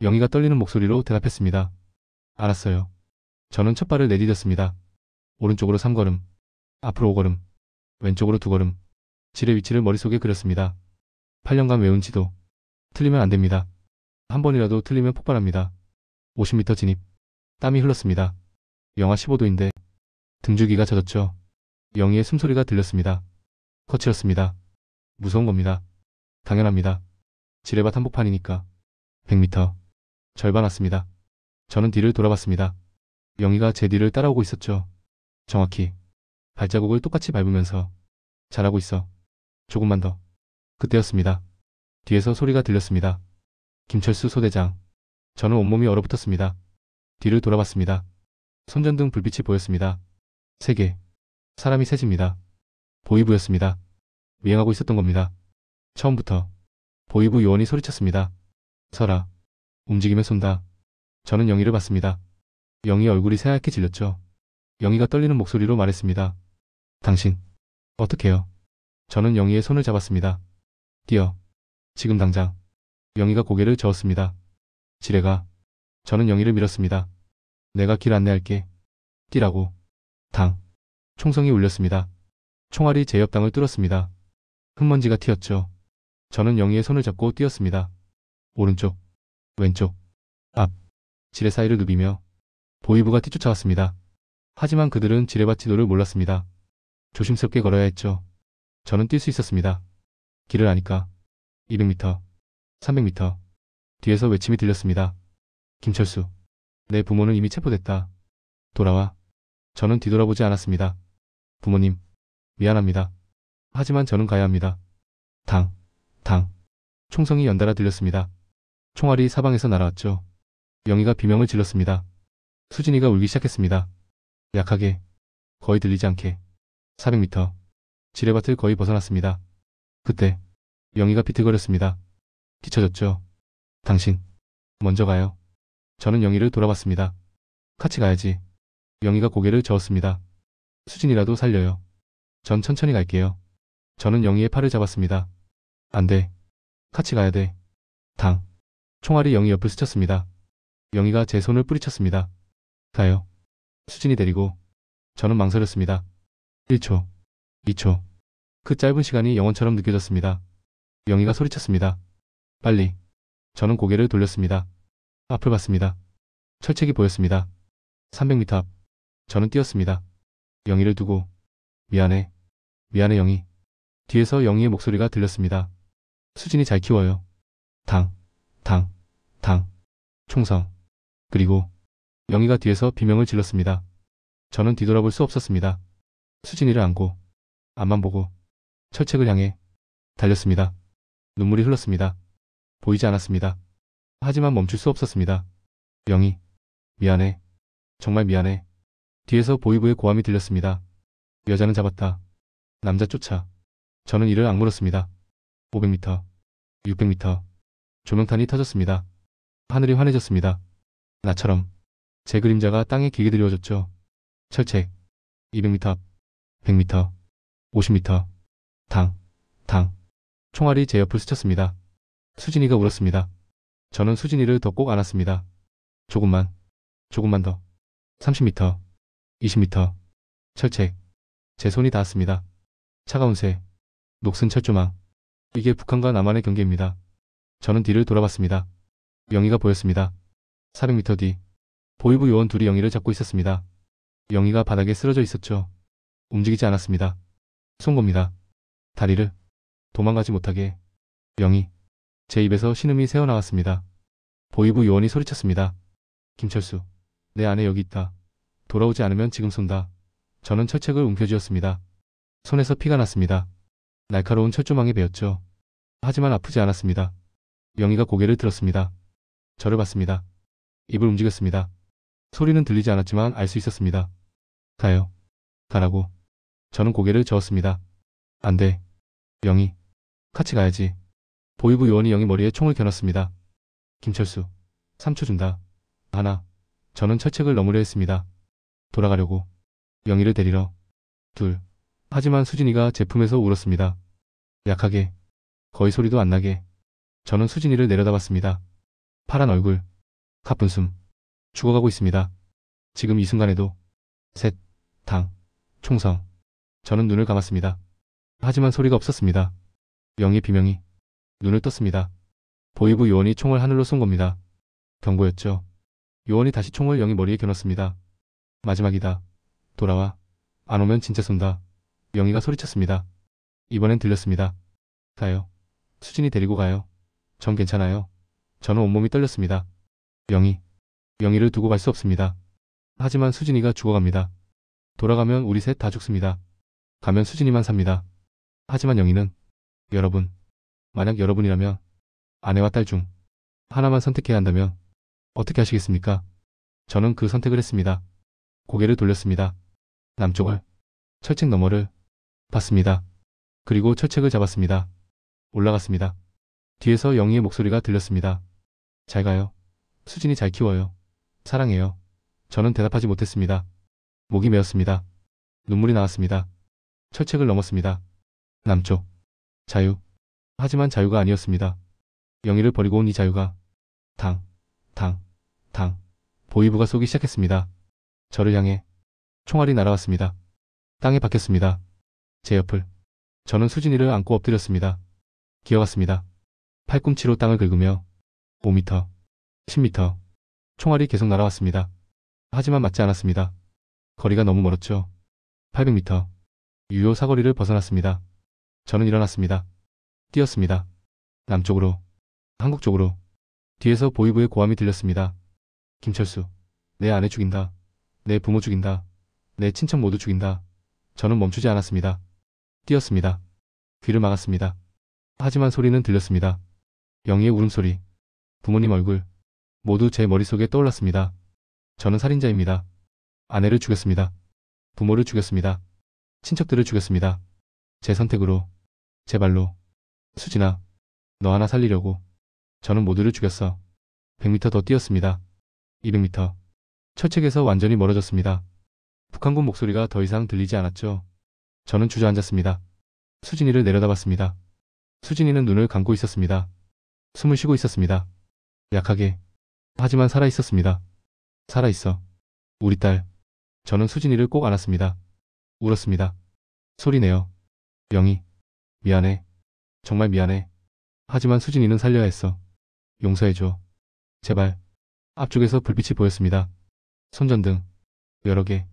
영희가 떨리는 목소리로 대답했습니다. 알았어요. 저는 첫 발을 내디뎠습니다. 오른쪽으로 3걸음. 앞으로 5걸음. 왼쪽으로 2걸음. 지뢰 위치를 머릿속에 그렸습니다. 8년간 외운 지도. 틀리면 안 됩니다. 한 번이라도 틀리면 폭발합니다. 50m 진입. 땀이 흘렀습니다. 영하 15도인데 등줄기가 젖었죠. 영희의 숨소리가 들렸습니다. 거칠었습니다. 무서운 겁니다. 당연합니다. 지뢰밭 한복판이니까. 100m. 절반 왔습니다. 저는 뒤를 돌아봤습니다. 영희가 제 뒤를 따라오고 있었죠. 정확히. 발자국을 똑같이 밟으면서. 잘하고 있어. 조금만 더. 그때였습니다. 뒤에서 소리가 들렸습니다. 김철수 소대장. 저는 온몸이 얼어붙었습니다. 뒤를 돌아봤습니다. 손전등 불빛이 보였습니다. 3개. 사람이 셋입니다. 보이부였습니다. 미행하고 있었던 겁니다. 처음부터. 보이부 요원이 소리쳤습니다. 서라. 움직이면 쏜다. 저는 영희를 봤습니다. 영희 얼굴이 새하얗게 질렸죠. 영희가 떨리는 목소리로 말했습니다. 당신. 어떡해요? 저는 영희의 손을 잡았습니다. 뛰어. 지금 당장. 영희가 고개를 저었습니다. 지뢰가. 저는 영희를 밀었습니다. 내가 길 안내할게. 뛰라고. 당. 총성이 울렸습니다. 총알이 제 옆당을 뚫었습니다. 흙먼지가 튀었죠. 저는 영희의 손을 잡고 뛰었습니다. 오른쪽. 왼쪽. 앞. 지뢰 사이를 누비며. 보이부가 뒤쫓아왔습니다. 하지만 그들은 지뢰밭 지도를 몰랐습니다. 조심스럽게 걸어야 했죠. 저는 뛸 수 있었습니다. 길을 아니까. 200m. 300m. 뒤에서 외침이 들렸습니다. 김철수. 내 부모는 이미 체포됐다. 돌아와. 저는 뒤돌아보지 않았습니다. 부모님. 미안합니다. 하지만 저는 가야 합니다. 당. 총성이 연달아 들렸습니다. 총알이 사방에서 날아왔죠. 영희가 비명을 질렀습니다. 수진이가 울기 시작했습니다. 약하게. 거의 들리지 않게. 400m. 지뢰밭을 거의 벗어났습니다. 그때 영희가 비틀거렸습니다. 뒤쳐졌죠. 당신. 먼저 가요. 저는 영희를 돌아봤습니다. 같이 가야지. 영희가 고개를 저었습니다. 수진이라도 살려요. 전 천천히 갈게요. 저는 영희의 팔을 잡았습니다. 안 돼. 같이 가야 돼. 당. 총알이 영희 옆을 스쳤습니다. 영희가 제 손을 뿌리쳤습니다. 가요. 수진이 데리고. 저는 망설였습니다. 1초, 2초. 그 짧은 시간이 영원처럼 느껴졌습니다. 영희가 소리쳤습니다. 빨리. 저는 고개를 돌렸습니다. 앞을 봤습니다. 철책이 보였습니다. 300m 앞. 저는 뛰었습니다. 영희를 두고. 미안해. 미안해 영희. 뒤에서 영희의 목소리가 들렸습니다. 수진이 잘 키워요. 당. 총성. 그리고 영희가 뒤에서 비명을 질렀습니다. 저는 뒤돌아볼 수 없었습니다. 수진이를 안고 앞만 보고 철책을 향해 달렸습니다. 눈물이 흘렀습니다. 보이지 않았습니다. 하지만 멈출 수 없었습니다. 영희, 미안해. 정말 미안해. 뒤에서 보이부의 고함이 들렸습니다. 여자는 잡았다. 남자 쫓아. 저는 이를 악물었습니다. 500m, 600m. 조명탄이 터졌습니다. 하늘이 환해졌습니다. 나처럼 제 그림자가 땅에 기게 드리워졌죠. 철책. 200m 앞. 100m. 50m. 당. 총알이 제 옆을 스쳤습니다. 수진이가 울었습니다. 저는 수진이를 더 꼭 안았습니다. 조금만 더. 30m. 20m. 철책. 제 손이 닿았습니다. 차가운 새. 녹슨 철조망. 이게 북한과 남한의 경계입니다. 저는 뒤를 돌아봤습니다. 영희가 보였습니다. 400m 뒤. 보이부 요원 둘이 영희를 잡고 있었습니다. 영희가 바닥에 쓰러져 있었죠. 움직이지 않았습니다. 쏜 겁니다. 다리를 도망가지 못하게. 영희. 제 입에서 신음이 새어나왔습니다. 보이부 요원이 소리쳤습니다. 김철수. 내 아내 여기 있다. 돌아오지 않으면 지금 쏜다. 저는 철책을 움켜쥐었습니다. 손에서 피가 났습니다. 날카로운 철조망에 베었죠. 하지만 아프지 않았습니다. 영희가 고개를 들었습니다. 저를 봤습니다. 입을 움직였습니다. 소리는 들리지 않았지만 알 수 있었습니다. 가요. 가라고. 저는 고개를 저었습니다. 안 돼. 영희. 같이 가야지. 보이부 요원이 영희 머리에 총을 겨눴습니다. 김철수. 3초 준다. 하나. 저는 철책을 넘으려 했습니다. 돌아가려고. 영희를 데리러. 둘. 하지만 수진이가 제 품에서 울었습니다. 약하게. 거의 소리도 안 나게. 저는 수진이를 내려다봤습니다. 파란 얼굴. 가쁜 숨. 죽어가고 있습니다. 지금 이 순간에도. 셋. 총성. 저는 눈을 감았습니다. 하지만 소리가 없었습니다. 영희의 비명이. 눈을 떴습니다. 보이부 요원이 총을 하늘로 쏜 겁니다. 경고였죠. 요원이 다시 총을 영희 머리에 겨눴습니다. 마지막이다. 돌아와. 안 오면 진짜 쏜다. 영희가 소리쳤습니다. 이번엔 들렸습니다. 가요. 수진이 데리고 가요. 전 괜찮아요. 저는 온몸이 떨렸습니다. 영희를 두고 갈 수 없습니다. 하지만 수진이가 죽어갑니다. 돌아가면 우리 셋 다 죽습니다. 가면 수진이만 삽니다. 하지만 영희는. 여러분. 만약 여러분이라면 아내와 딸 중 하나만 선택해야 한다면 어떻게 하시겠습니까? 저는 그 선택을 했습니다. 고개를 돌렸습니다. 남쪽을. 철책 너머를 봤습니다. 그리고 철책을 잡았습니다. 올라갔습니다. 뒤에서 영희의 목소리가 들렸습니다. 잘 가요. 수진이 잘 키워요. 사랑해요. 저는 대답하지 못했습니다. 목이 메었습니다. 눈물이 나왔습니다. 철책을 넘었습니다. 남쪽. 자유. 하지만 자유가 아니었습니다. 영희를 버리고 온 이 자유가. 보이부가 쏘기 시작했습니다. 저를 향해. 총알이 날아왔습니다. 땅에 박혔습니다. 제 옆을. 저는 수진이를 안고 엎드렸습니다. 기어갔습니다. 팔꿈치로 땅을 긁으며 5m, 10m. 총알이 계속 날아왔습니다. 하지만 맞지 않았습니다. 거리가 너무 멀었죠. 800m. 유효 사거리를 벗어났습니다. 저는 일어났습니다. 뛰었습니다. 남쪽으로. 한국 쪽으로. 뒤에서 보이부의 고함이 들렸습니다. 김철수. 내 아내 죽인다. 내 부모 죽인다. 내 친척 모두 죽인다. 저는 멈추지 않았습니다. 뛰었습니다. 귀를 막았습니다. 하지만 소리는 들렸습니다. 영희의 울음소리. 부모님 얼굴. 모두 제 머릿속에 떠올랐습니다. 저는 살인자입니다. 아내를 죽였습니다. 부모를 죽였습니다. 친척들을 죽였습니다. 제 선택으로. 제 발로. 수진아. 너 하나 살리려고. 저는 모두를 죽였어. 100m 더 뛰었습니다. 200m. 철책에서 완전히 멀어졌습니다. 북한군 목소리가 더 이상 들리지 않았죠. 저는 주저앉았습니다. 수진이를 내려다봤습니다. 수진이는 눈을 감고 있었습니다. 숨을 쉬고 있었습니다. 약하게. 하지만 살아 있었습니다. 살아 있어. 우리 딸. 저는 수진이를 꼭 안았습니다. 울었습니다. 소리내요. 영희. 미안해. 정말 미안해. 하지만 수진이는 살려야 했어. 용서해줘. 제발. 앞쪽에서 불빛이 보였습니다. 손전등. 여러 개.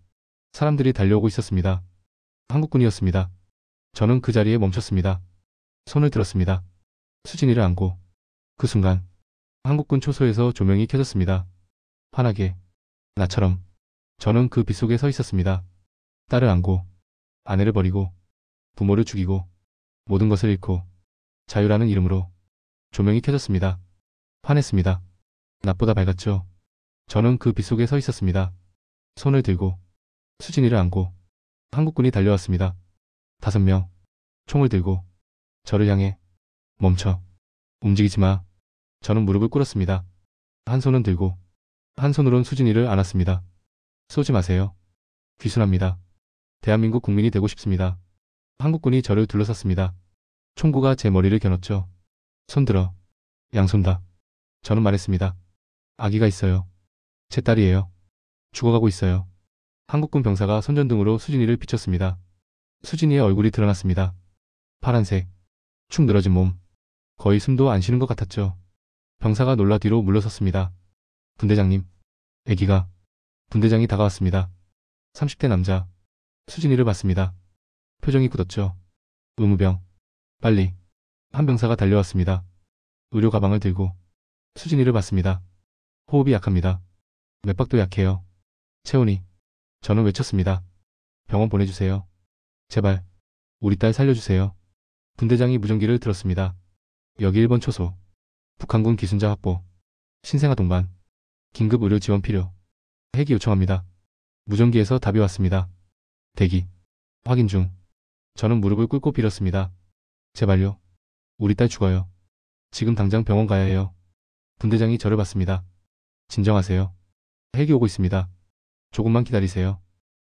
사람들이 달려오고 있었습니다. 한국군이었습니다. 저는 그 자리에 멈췄습니다. 손을 들었습니다. 수진이를 안고. 그 순간 한국군 초소에서 조명이 켜졌습니다. 환하게. 나처럼. 저는 그 빛 속에 서 있었습니다. 딸을 안고, 아내를 버리고, 부모를 죽이고, 모든 것을 잃고, 자유라는 이름으로. 조명이 켜졌습니다. 환했습니다. 낮보다 밝았죠. 저는 그 빛 속에 서 있었습니다. 손을 들고, 수진이를 안고, 한국군이 달려왔습니다. 5명, 총을 들고, 저를 향해. 멈춰. 움직이지 마. 저는 무릎을 꿇었습니다. 한 손은 들고, 한 손으론 수진이를 안았습니다. 쏘지 마세요. 귀순합니다. 대한민국 국민이 되고 싶습니다. 한국군이 저를 둘러쌌습니다. 총구가 제 머리를 겨눴죠. 손 들어. 양손 다. 저는 말했습니다. 아기가 있어요. 제 딸이에요. 죽어가고 있어요. 한국군 병사가 손전등으로 수진이를 비췄습니다. 수진이의 얼굴이 드러났습니다. 파란색. 축 늘어진 몸. 거의 숨도 안 쉬는 것 같았죠. 병사가 놀라 뒤로 물러섰습니다. 분대장님. 아기가. 분대장이 다가왔습니다. 30대 남자. 수진이를 봤습니다. 표정이 굳었죠. 의무병. 빨리. 한 병사가 달려왔습니다. 의료 가방을 들고. 수진이를 봤습니다. 호흡이 약합니다. 맥박도 약해요. 채훈이. 저는 외쳤습니다. 병원 보내주세요. 제발. 우리 딸 살려주세요. 분대장이 무전기를 들었습니다. 여기 1번 초소. 북한군 기순자 확보. 신생아 동반. 긴급 의료 지원 필요. 헬기 요청합니다. 무전기에서 답이 왔습니다. 대기. 확인 중. 저는 무릎을 꿇고 빌었습니다. 제발요. 우리 딸 죽어요. 지금 당장 병원 가야 해요. 분대장이 저를 봤습니다. 진정하세요. 헬기 오고 있습니다. 조금만 기다리세요.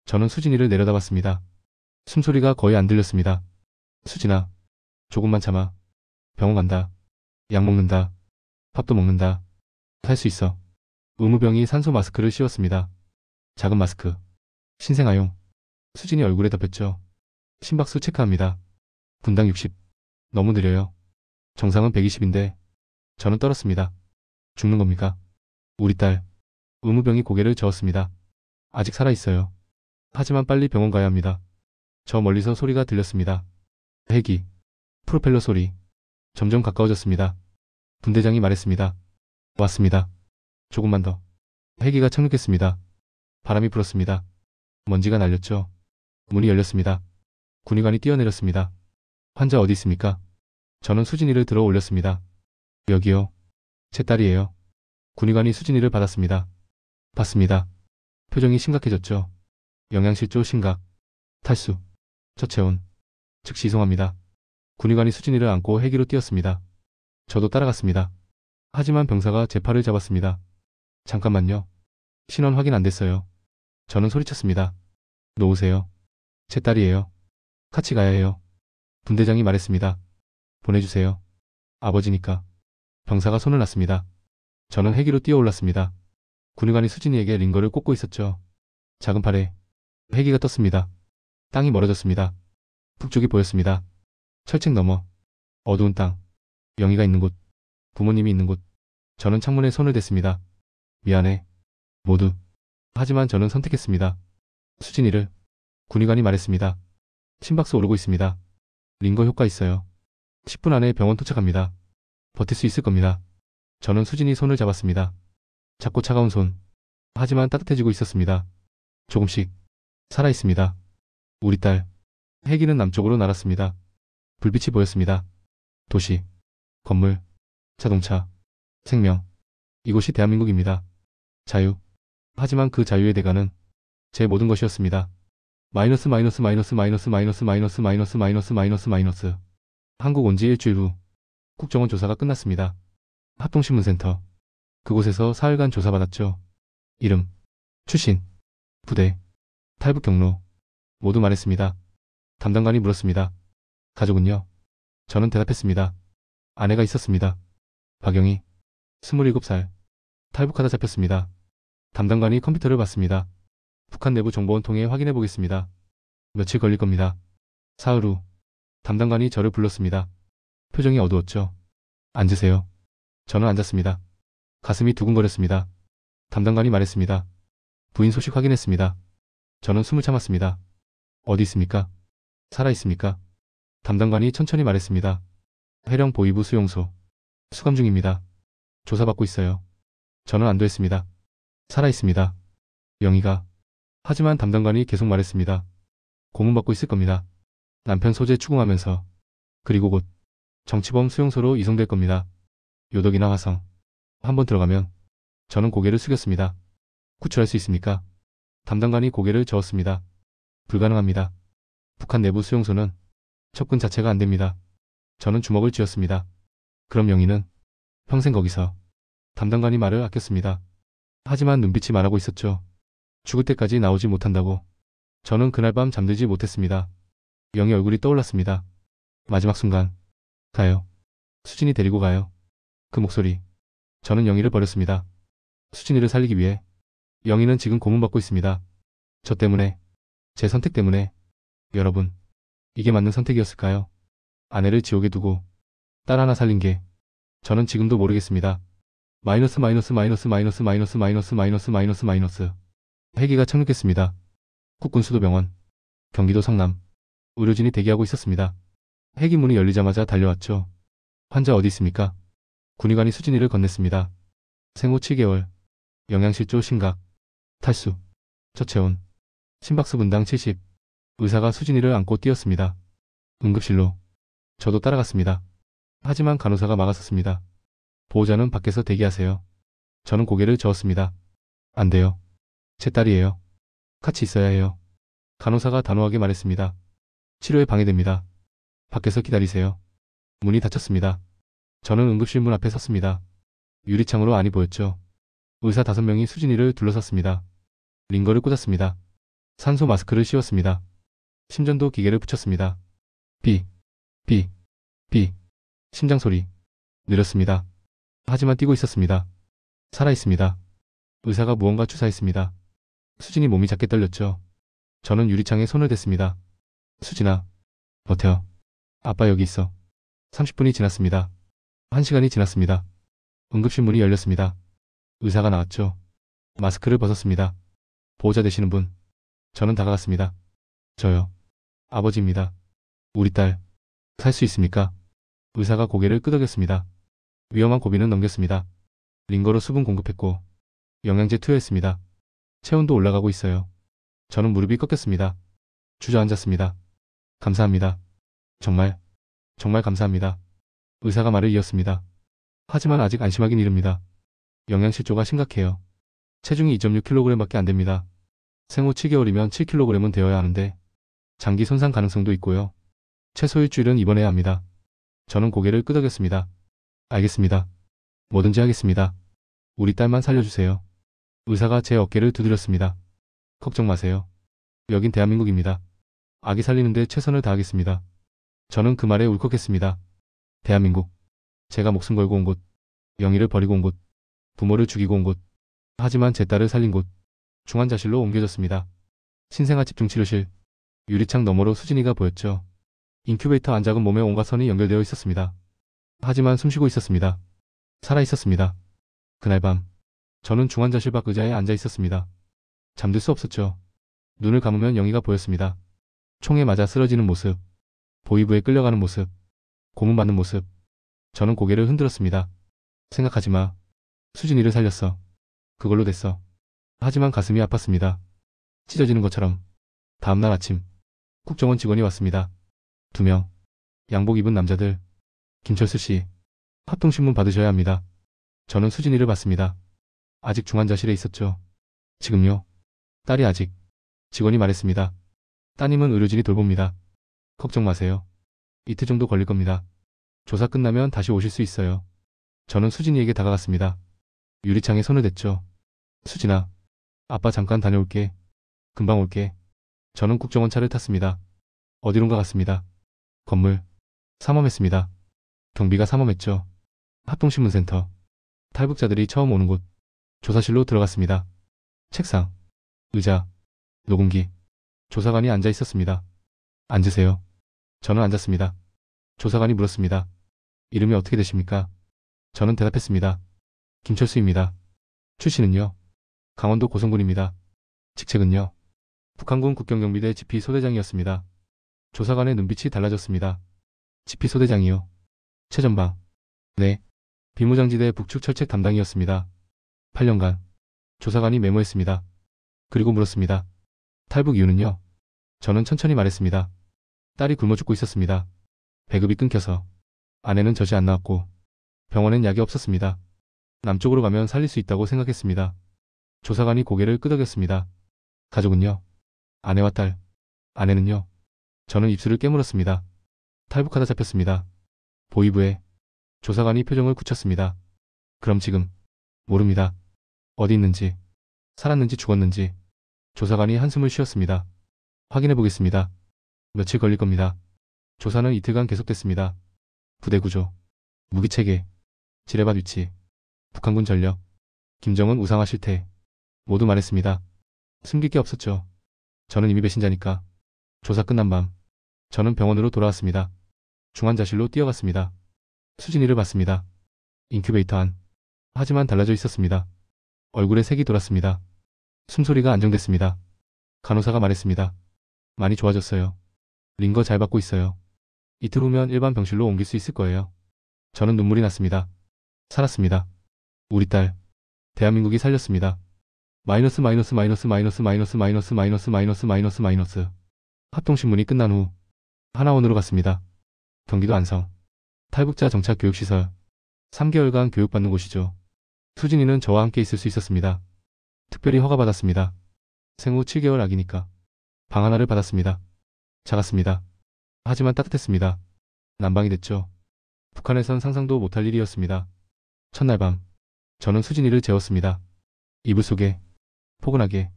저는 수진이를 내려다봤습니다. 숨소리가 거의 안 들렸습니다. 수진아. 조금만 참아. 병원 간다. 약 먹는다. 밥도 먹는다. 살 수 있어. 의무병이 산소 마스크를 씌웠습니다. 작은 마스크. 신생아용. 수진이 얼굴에 덮였죠. 심박수 체크합니다. 분당 60. 너무 느려요. 정상은 120인데 저는 떨었습니다. 죽는 겁니까? 우리 딸. 의무병이 고개를 저었습니다. 아직 살아있어요. 하지만 빨리 병원 가야 합니다. 저 멀리서 소리가 들렸습니다. 헬기. 프로펠러 소리. 점점 가까워졌습니다. 분대장이 말했습니다. 왔습니다. 조금만 더. 헬기가 착륙했습니다. 바람이 불었습니다. 먼지가 날렸죠. 문이 열렸습니다. 군의관이 뛰어내렸습니다. 환자 어디 있습니까? 저는 수진이를 들어 올렸습니다. 여기요. 제 딸이에요. 군의관이 수진이를 받았습니다. 봤습니다. 표정이 심각해졌죠. 영양실조 심각. 탈수. 저체온. 즉시 이송합니다. 군의관이 수진이를 안고 헬기로 뛰었습니다. 저도 따라갔습니다. 하지만 병사가 제 팔을 잡았습니다. 잠깐만요. 신원 확인 안 됐어요. 저는 소리쳤습니다. 놓으세요. 제 딸이에요. 같이 가야 해요. 분대장이 말했습니다. 보내주세요. 아버지니까. 병사가 손을 놨습니다. 저는 헬기로 뛰어올랐습니다. 군의관이 수진이에게 링거를 꽂고 있었죠. 작은 팔에. 헬기가 떴습니다. 땅이 멀어졌습니다. 북쪽이 보였습니다. 철책 너머. 어두운 땅. 영희가 있는 곳. 부모님이 있는 곳. 저는 창문에 손을 댔습니다. 미안해. 모두. 하지만 저는 선택했습니다. 수진이를. 군의관이 말했습니다. 심박수 오르고 있습니다. 링거 효과 있어요. 10분 안에 병원 도착합니다. 버틸 수 있을 겁니다. 저는 수진이 손을 잡았습니다. 작고 차가운 손. 하지만 따뜻해지고 있었습니다. 조금씩. 살아있습니다. 우리 딸. 헬기는 남쪽으로 날았습니다. 불빛이 보였습니다. 도시. 건물. 자동차. 생명. 이곳이 대한민국입니다. 자유. 하지만 그 자유의 대가는 제 모든 것이었습니다. 마이너스 마이너스 마이너스 마이너스 마이너스 마이너스 마이너스 마이너스 마이너스 마이너스. 한국 온 지 일주일 후 국정원 조사가 끝났습니다. 합동신문센터. 그곳에서 사흘간 조사받았죠. 이름, 출신, 부대, 탈북 경로 모두 말했습니다. 담당관이 물었습니다. 가족은요? 저는 대답했습니다. 아내가 있었습니다. 박영희, 27살. 탈북하다 잡혔습니다. 담당관이 컴퓨터를 봤습니다. 북한 내부 정보원 통해 확인해 보겠습니다. 며칠 걸릴 겁니다. 사흘 후 담당관이 저를 불렀습니다. 표정이 어두웠죠. 앉으세요. 저는 앉았습니다. 가슴이 두근거렸습니다. 담당관이 말했습니다. 부인 소식 확인했습니다. 저는 숨을 참았습니다. 어디 있습니까? 살아 있습니까? 담당관이 천천히 말했습니다. 해령 보위부 수용소. 수감 중입니다. 조사받고 있어요. 저는 안도했습니다. 살아 있습니다. 영희가. 하지만 담당관이 계속 말했습니다. 고문받고 있을 겁니다. 남편 소재 추궁하면서. 그리고 곧 정치범 수용소로 이송될 겁니다. 요덕이나 화성. 한번 들어가면. 저는 고개를 숙였습니다. 구출할 수 있습니까? 담당관이 고개를 저었습니다. 불가능합니다. 북한 내부 수용소는 접근 자체가 안 됩니다. 저는 주먹을 쥐었습니다. 그럼 영희는 평생 거기서. 담당관이 말을 아꼈습니다. 하지만 눈빛이 말하고 있었죠. 죽을 때까지 나오지 못한다고. 저는 그날 밤 잠들지 못했습니다. 영희 얼굴이 떠올랐습니다. 마지막 순간. 가요. 수진이 데리고 가요. 그 목소리. 저는 영희를 버렸습니다. 수진이를 살리기 위해. 영희는 지금 고문받고 있습니다. 저 때문에. 제 선택 때문에. 여러분. 이게 맞는 선택이었을까요? 아내를 지옥에 두고 딸 하나 살린 게. 저는 지금도 모르겠습니다. 마이너스. 헬기가 착륙했습니다. 국군수도병원. 경기도 성남. 의료진이 대기하고 있었습니다. 헬기 문이 열리자마자 달려왔죠. 환자 어디 있습니까? 군의관이 수진이를 건넸습니다. 생후 7개월. 영양실조 심각. 탈수. 저체온. 심박수 분당 70. 의사가 수진이를 안고 뛰었습니다. 응급실로. 저도 따라갔습니다. 하지만 간호사가 막았었습니다. 보호자는 밖에서 대기하세요. 저는 고개를 저었습니다. 안 돼요. 제 딸이에요. 같이 있어야 해요. 간호사가 단호하게 말했습니다. 치료에 방해됩니다. 밖에서 기다리세요. 문이 닫혔습니다. 저는 응급실 문 앞에 섰습니다. 유리창으로 안이 보였죠. 의사 5명이 수진이를 둘러쌌습니다. 링거를 꽂았습니다. 산소 마스크를 씌웠습니다. 심전도 기계를 붙였습니다. 비. 심장 소리. 느렸습니다. 하지만 뛰고 있었습니다. 살아있습니다. 의사가 무언가 주사했습니다. 수진이 몸이 작게 떨렸죠. 저는 유리창에 손을 댔습니다. 수진아. 버텨. 아빠 여기 있어. 30분이 지났습니다. 1시간이 지났습니다. 응급실 문이 열렸습니다. 의사가 나왔죠. 마스크를 벗었습니다. 보호자 되시는 분. 저는 다가갔습니다. 저요. 아버지입니다. 우리 딸. 살 수 있습니까? 의사가 고개를 끄덕였습니다. 위험한 고비는 넘겼습니다. 링거로 수분 공급했고 영양제 투여했습니다. 체온도 올라가고 있어요. 저는 무릎이 꺾였습니다. 주저앉았습니다. 감사합니다. 정말 감사합니다. 의사가 말을 이었습니다. 하지만 아직 안심하긴 이릅니다. 영양실조가 심각해요. 체중이 2.6kg밖에 안 됩니다. 생후 7개월이면 7kg은 되어야 하는데 장기 손상 가능성도 있고요. 최소 일주일은 입원해야 합니다. 저는 고개를 끄덕였습니다. 알겠습니다. 뭐든지 하겠습니다. 우리 딸만 살려주세요. 의사가 제 어깨를 두드렸습니다. 걱정 마세요. 여긴 대한민국입니다. 아기 살리는데 최선을 다하겠습니다. 저는 그 말에 울컥했습니다. 대한민국. 제가 목숨 걸고 온 곳. 영희를 버리고 온 곳. 부모를 죽이고 온 곳. 하지만 제 딸을 살린 곳. 중환자실로 옮겨졌습니다. 신생아 집중치료실. 유리창 너머로 수진이가 보였죠. 인큐베이터 안 작은 몸에 온갖 선이 연결되어 있었습니다. 하지만 숨쉬고 있었습니다. 살아 있었습니다. 그날 밤 저는 중환자실 밖 의자에 앉아 있었습니다. 잠들 수 없었죠. 눈을 감으면 영희가 보였습니다. 총에 맞아 쓰러지는 모습. 보위부에 끌려가는 모습. 고문받는 모습. 저는 고개를 흔들었습니다. 생각하지 마. 수진이를 살렸어. 그걸로 됐어. 하지만 가슴이 아팠습니다. 찢어지는 것처럼. 다음날 아침 국정원 직원이 왔습니다. 2명. 양복 입은 남자들. 김철수 씨. 합동신문 받으셔야 합니다. 저는 수진이를 봤습니다. 아직 중환자실에 있었죠. 지금요. 딸이 아직. 직원이 말했습니다. 따님은 의료진이 돌봅니다. 걱정 마세요. 이틀 정도 걸릴 겁니다. 조사 끝나면 다시 오실 수 있어요. 저는 수진이에게 다가갔습니다. 유리창에 손을 댔죠. 수진아. 아빠 잠깐 다녀올게. 금방 올게. 저는 국정원 차를 탔습니다. 어디론가 갔습니다. 건물. 삼엄했습니다. 경비가 삼엄했죠. 합동신문센터. 탈북자들이 처음 오는 곳. 조사실로 들어갔습니다. 책상, 의자, 녹음기. 조사관이 앉아 있었습니다. 앉으세요. 저는 앉았습니다. 조사관이 물었습니다. 이름이 어떻게 되십니까? 저는 대답했습니다. 김철수입니다. 출신은요? 강원도 고성군입니다. 직책은요? 북한군 국경경비대 지피 소대장이었습니다. 조사관의 눈빛이 달라졌습니다. 지피 소대장이요? 최전방. 네. 비무장지대 북측 철책 담당이었습니다. 8년간. 조사관이 메모했습니다. 그리고 물었습니다. 탈북 이유는요? 저는 천천히 말했습니다. 딸이 굶어 죽고 있었습니다. 배급이 끊겨서. 아내는 젖이 안 나왔고 병원엔 약이 없었습니다. 남쪽으로 가면 살릴 수 있다고 생각했습니다. 조사관이 고개를 끄덕였습니다. 가족은요? 아내와 딸. 아내는요? 저는 입술을 깨물었습니다. 탈북하다 잡혔습니다. 보이부에. 조사관이 표정을 굳혔습니다. 그럼 지금? 모릅니다. 어디 있는지, 살았는지 죽었는지. 조사관이 한숨을 쉬었습니다. 확인해 보겠습니다. 며칠 걸릴 겁니다. 조사는 이틀간 계속됐습니다. 부대 구조, 무기체계, 지뢰밭 위치, 북한군 전력, 김정은 우상화 실태. 모두 말했습니다. 숨길 게 없었죠. 저는 이미 배신자니까. 조사 끝난 밤, 저는 병원으로 돌아왔습니다. 중환자실로 뛰어갔습니다. 수진이를 봤습니다. 인큐베이터 안. 하지만 달라져 있었습니다. 얼굴에 색이 돌았습니다. 숨소리가 안정됐습니다. 간호사가 말했습니다. 많이 좋아졌어요. 링거 잘 받고 있어요. 이틀 후면 일반 병실로 옮길 수 있을 거예요. 저는 눈물이 났습니다. 살았습니다. 우리 딸. 대한민국이 살렸습니다. 마이너스 마이너스 마이너스 마이너스 마이너스 마이너스 마이너스 마이너스 마이너스 마이너스. 합동신문이 끝난 후 하나원으로 갔습니다. 경기도 안성. 탈북자 정착 교육시설. 3개월간 교육받는 곳이죠. 수진이는 저와 함께 있을 수 있었습니다. 특별히 허가받았습니다. 생후 7개월 아기니까. 방 하나를 받았습니다. 작았습니다. 하지만 따뜻했습니다. 난방이 됐죠. 북한에선 상상도 못할 일이었습니다. 첫날 밤, 저는 수진이를 재웠습니다. 이불 속에, 포근하게,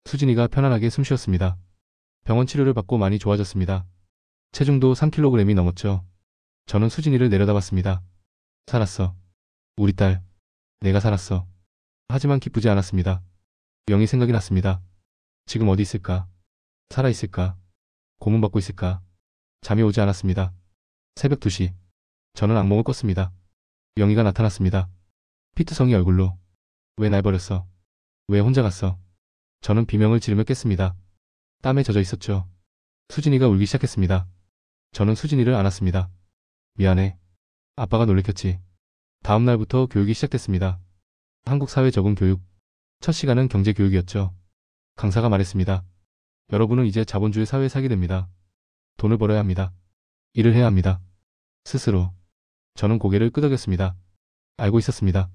수진이가 편안하게 숨 쉬었습니다. 병원 치료를 받고 많이 좋아졌습니다. 체중도 3kg이 넘었죠. 저는 수진이를 내려다봤습니다. 살았어. 우리 딸. 내가 살았어. 하지만 기쁘지 않았습니다. 영희 생각이 났습니다. 지금 어디 있을까? 살아있을까? 고문받고 있을까? 잠이 오지 않았습니다. 새벽 2시. 저는 악몽을 꿨습니다. 영희가 나타났습니다. 피트성이 얼굴로. 왜 날 버렸어? 왜 혼자 갔어? 저는 비명을 지르며 깼습니다. 땀에 젖어 있었죠. 수진이가 울기 시작했습니다. 저는 수진이를 안았습니다. 미안해. 아빠가 놀래켰지. 다음 날부터 교육이 시작됐습니다. 한국 사회 적응 교육. 첫 시간은 경제 교육이었죠. 강사가 말했습니다. 여러분은 이제 자본주의 사회에 살게 됩니다. 돈을 벌어야 합니다. 일을 해야 합니다. 스스로. 저는 고개를 끄덕였습니다. 알고 있었습니다.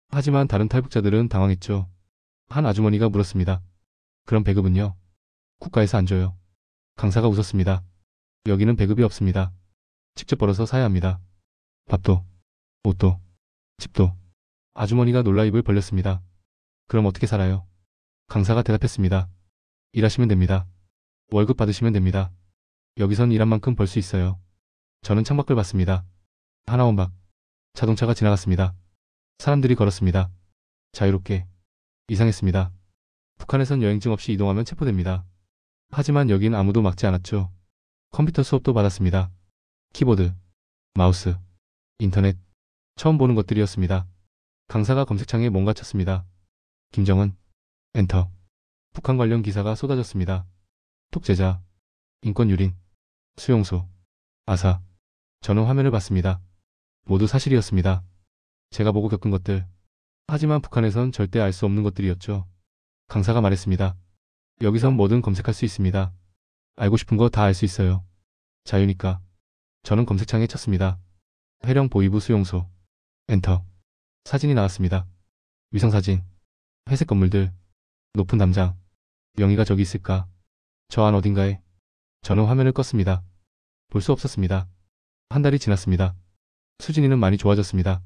하지만 다른 탈북자들은 당황했죠. 한 아주머니가 물었습니다. 그럼 배급은요? 국가에서 안 줘요. 강사가 웃었습니다. 여기는 배급이 없습니다. 직접 벌어서 사야 합니다. 밥도, 옷도, 집도. 아주머니가 놀라 입을 벌렸습니다. 그럼 어떻게 살아요? 강사가 대답했습니다. 일하시면 됩니다. 월급 받으시면 됩니다. 여기선 일한 만큼 벌 수 있어요. 저는 창밖을 봤습니다. 하나원 밖. 자동차가 지나갔습니다. 사람들이 걸었습니다. 자유롭게. 이상했습니다. 북한에선 여행증 없이 이동하면 체포됩니다. 하지만 여긴 아무도 막지 않았죠. 컴퓨터 수업도 받았습니다. 키보드, 마우스, 인터넷. 처음 보는 것들이었습니다. 강사가 검색창에 뭔가 쳤습니다. 김정은, 엔터. 북한 관련 기사가 쏟아졌습니다. 독재자, 인권 유린, 수용소, 아사. 저는 화면을 봤습니다. 모두 사실이었습니다. 제가 보고 겪은 것들. 하지만 북한에선 절대 알 수 없는 것들이었죠. 강사가 말했습니다. 여기선 뭐든 검색할 수 있습니다. 알고 싶은 거 다 알 수 있어요. 자유니까. 저는 검색창에 쳤습니다. 해령 보이부 수용소. 엔터. 사진이 나왔습니다. 위성사진. 회색 건물들. 높은 담장. 영희가 저기 있을까? 저 안 어딘가에. 저는 화면을 껐습니다. 볼 수 없었습니다. 한 달이 지났습니다. 수진이는 많이 좋아졌습니다.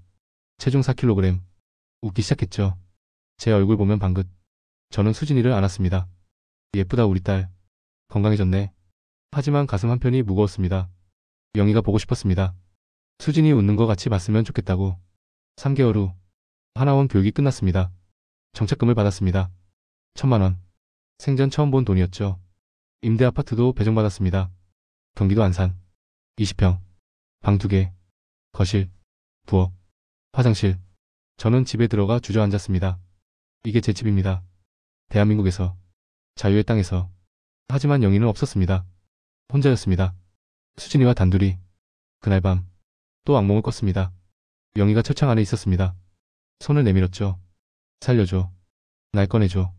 체중 4kg. 웃기 시작했죠. 제 얼굴 보면 방긋. 저는 수진이를 안았습니다. 예쁘다 우리 딸. 건강해졌네. 하지만 가슴 한편이 무거웠습니다. 영희가 보고 싶었습니다. 수진이 웃는 거 같이 봤으면 좋겠다고. 3개월 후 하나원 교육이 끝났습니다. 정착금을 받았습니다. 1,000만 원. 생전 처음 본 돈이었죠. 임대 아파트도 배정받았습니다. 경기도 안산. 20평. 방 2개. 거실. 부엌. 화장실. 저는 집에 들어가 주저앉았습니다. 이게 제 집입니다. 대한민국에서. 자유의 땅에서. 하지만 영희는 없었습니다. 혼자였습니다. 수진이와 단둘이. 그날 밤 또 악몽을 꿨습니다. 영희가 철창 안에 있었습니다. 손을 내밀었죠. 살려줘. 날 꺼내줘.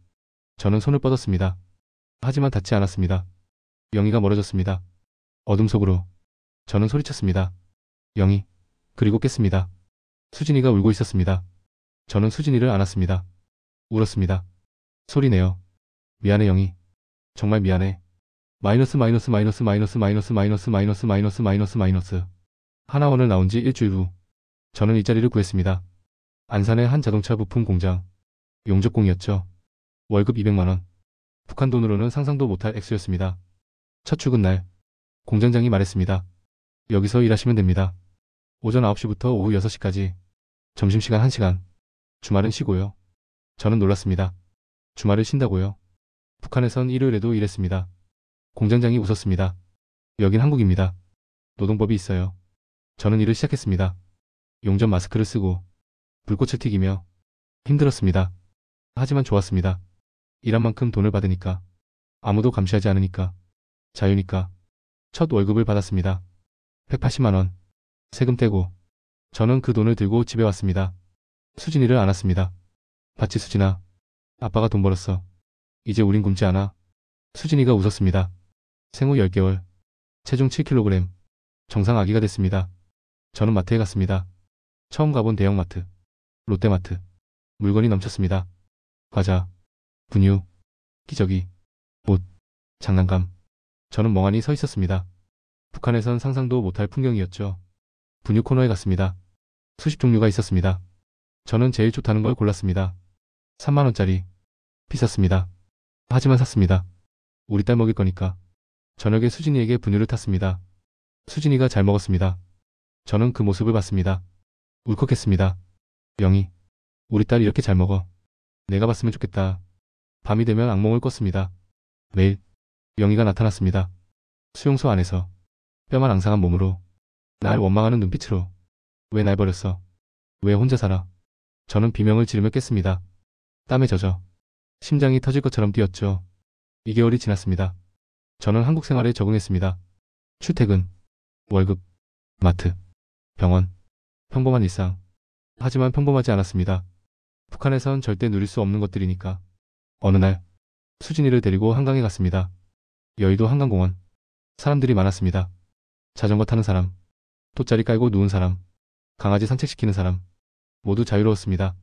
저는 손을 뻗었습니다. 하지만 닿지 않았습니다. 영희가 멀어졌습니다. 어둠 속으로. 저는 소리쳤습니다. 영희. 그리고 깼습니다. 수진이가 울고 있었습니다. 저는 수진이를 안았습니다. 울었습니다. 소리내요. 미안해 영희. 정말 미안해. 마이너스 마이너스 마이너스 마이너스 마이너스 마이너스 마이너스 마이너스 마이너스 마이너스. 하나원을 나온 지 일주일 후 저는 이 자리를 구했습니다. 안산의 한 자동차 부품 공장. 용접공이었죠. 월급 200만 원. 북한 돈으로는 상상도 못할 액수였습니다. 첫 출근 날 공장장이 말했습니다. 여기서 일하시면 됩니다. 오전 9시부터 오후 6시까지. 점심시간 1시간. 주말은 쉬고요. 저는 놀랐습니다. 주말을 쉰다고요? 북한에선 일요일에도 일했습니다. 공장장이 웃었습니다. 여긴 한국입니다. 노동법이 있어요. 저는 일을 시작했습니다. 용접 마스크를 쓰고 불꽃을 튀기며 힘들었습니다. 하지만 좋았습니다. 일한 만큼 돈을 받으니까. 아무도 감시하지 않으니까. 자유니까. 첫 월급을 받았습니다. 180만 원. 세금 떼고. 저는 그 돈을 들고 집에 왔습니다. 수진이를 안았습니다. 봤지 수진아. 아빠가 돈 벌었어. 이제 우린 굶지 않아. 수진이가 웃었습니다. 생후 10개월. 체중 7kg. 정상 아기가 됐습니다. 저는 마트에 갔습니다. 처음 가본 대형마트. 롯데마트. 물건이 넘쳤습니다. 과자, 분유, 기저귀, 옷, 장난감. 저는 멍하니 서 있었습니다. 북한에선 상상도 못할 풍경이었죠. 분유 코너에 갔습니다. 수십 종류가 있었습니다. 저는 제일 좋다는 걸 골랐습니다. 3만 원짜리. 비쌌습니다. 하지만 샀습니다. 우리 딸 먹일 거니까. 저녁에 수진이에게 분유를 탔습니다. 수진이가 잘 먹었습니다. 저는 그 모습을 봤습니다. 울컥했습니다. 영희, 우리 딸 이렇게 잘 먹어. 내가 봤으면 좋겠다. 밤이 되면 악몽을 꿨습니다. 매일 영희가 나타났습니다. 수용소 안에서 뼈만 앙상한 몸으로 날 원망하는 눈빛으로. 왜 날 버렸어? 왜 혼자 살아? 저는 비명을 지르며 깼습니다. 땀에 젖어 심장이 터질 것처럼 뛰었죠. 2개월이 지났습니다. 저는 한국 생활에 적응했습니다. 출퇴근, 월급, 마트, 병원, 평범한 일상. 하지만 평범하지 않았습니다. 북한에선 절대 누릴 수 없는 것들이니까. 어느 날 수진이를 데리고 한강에 갔습니다. 여의도 한강공원. 사람들이 많았습니다. 자전거 타는 사람, 돗자리 깔고 누운 사람, 강아지 산책시키는 사람. 모두 자유로웠습니다.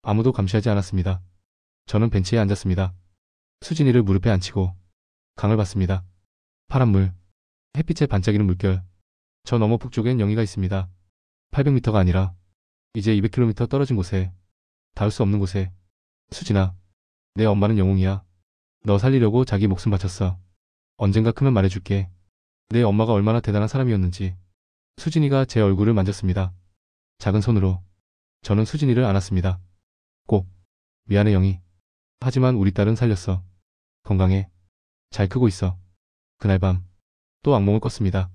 아무도 감시하지 않았습니다. 저는 벤치에 앉았습니다. 수진이를 무릎에 앉히고 강을 봤습니다. 파란 물, 햇빛에 반짝이는 물결. 저 너머 북쪽엔 영희가 있습니다. 800m가 아니라 이제 200km 떨어진 곳에, 닿을 수 없는 곳에. 수진아, 내 엄마는 영웅이야. 너 살리려고 자기 목숨 바쳤어. 언젠가 크면 말해줄게. 내 엄마가 얼마나 대단한 사람이었는지. 수진이가 제 얼굴을 만졌습니다. 작은 손으로. 저는 수진이를 안았습니다. 꼭. 미안해 영희. 하지만 우리 딸은 살렸어. 건강해. 잘 크고 있어. 그날 밤 또 악몽을 꿨습니다.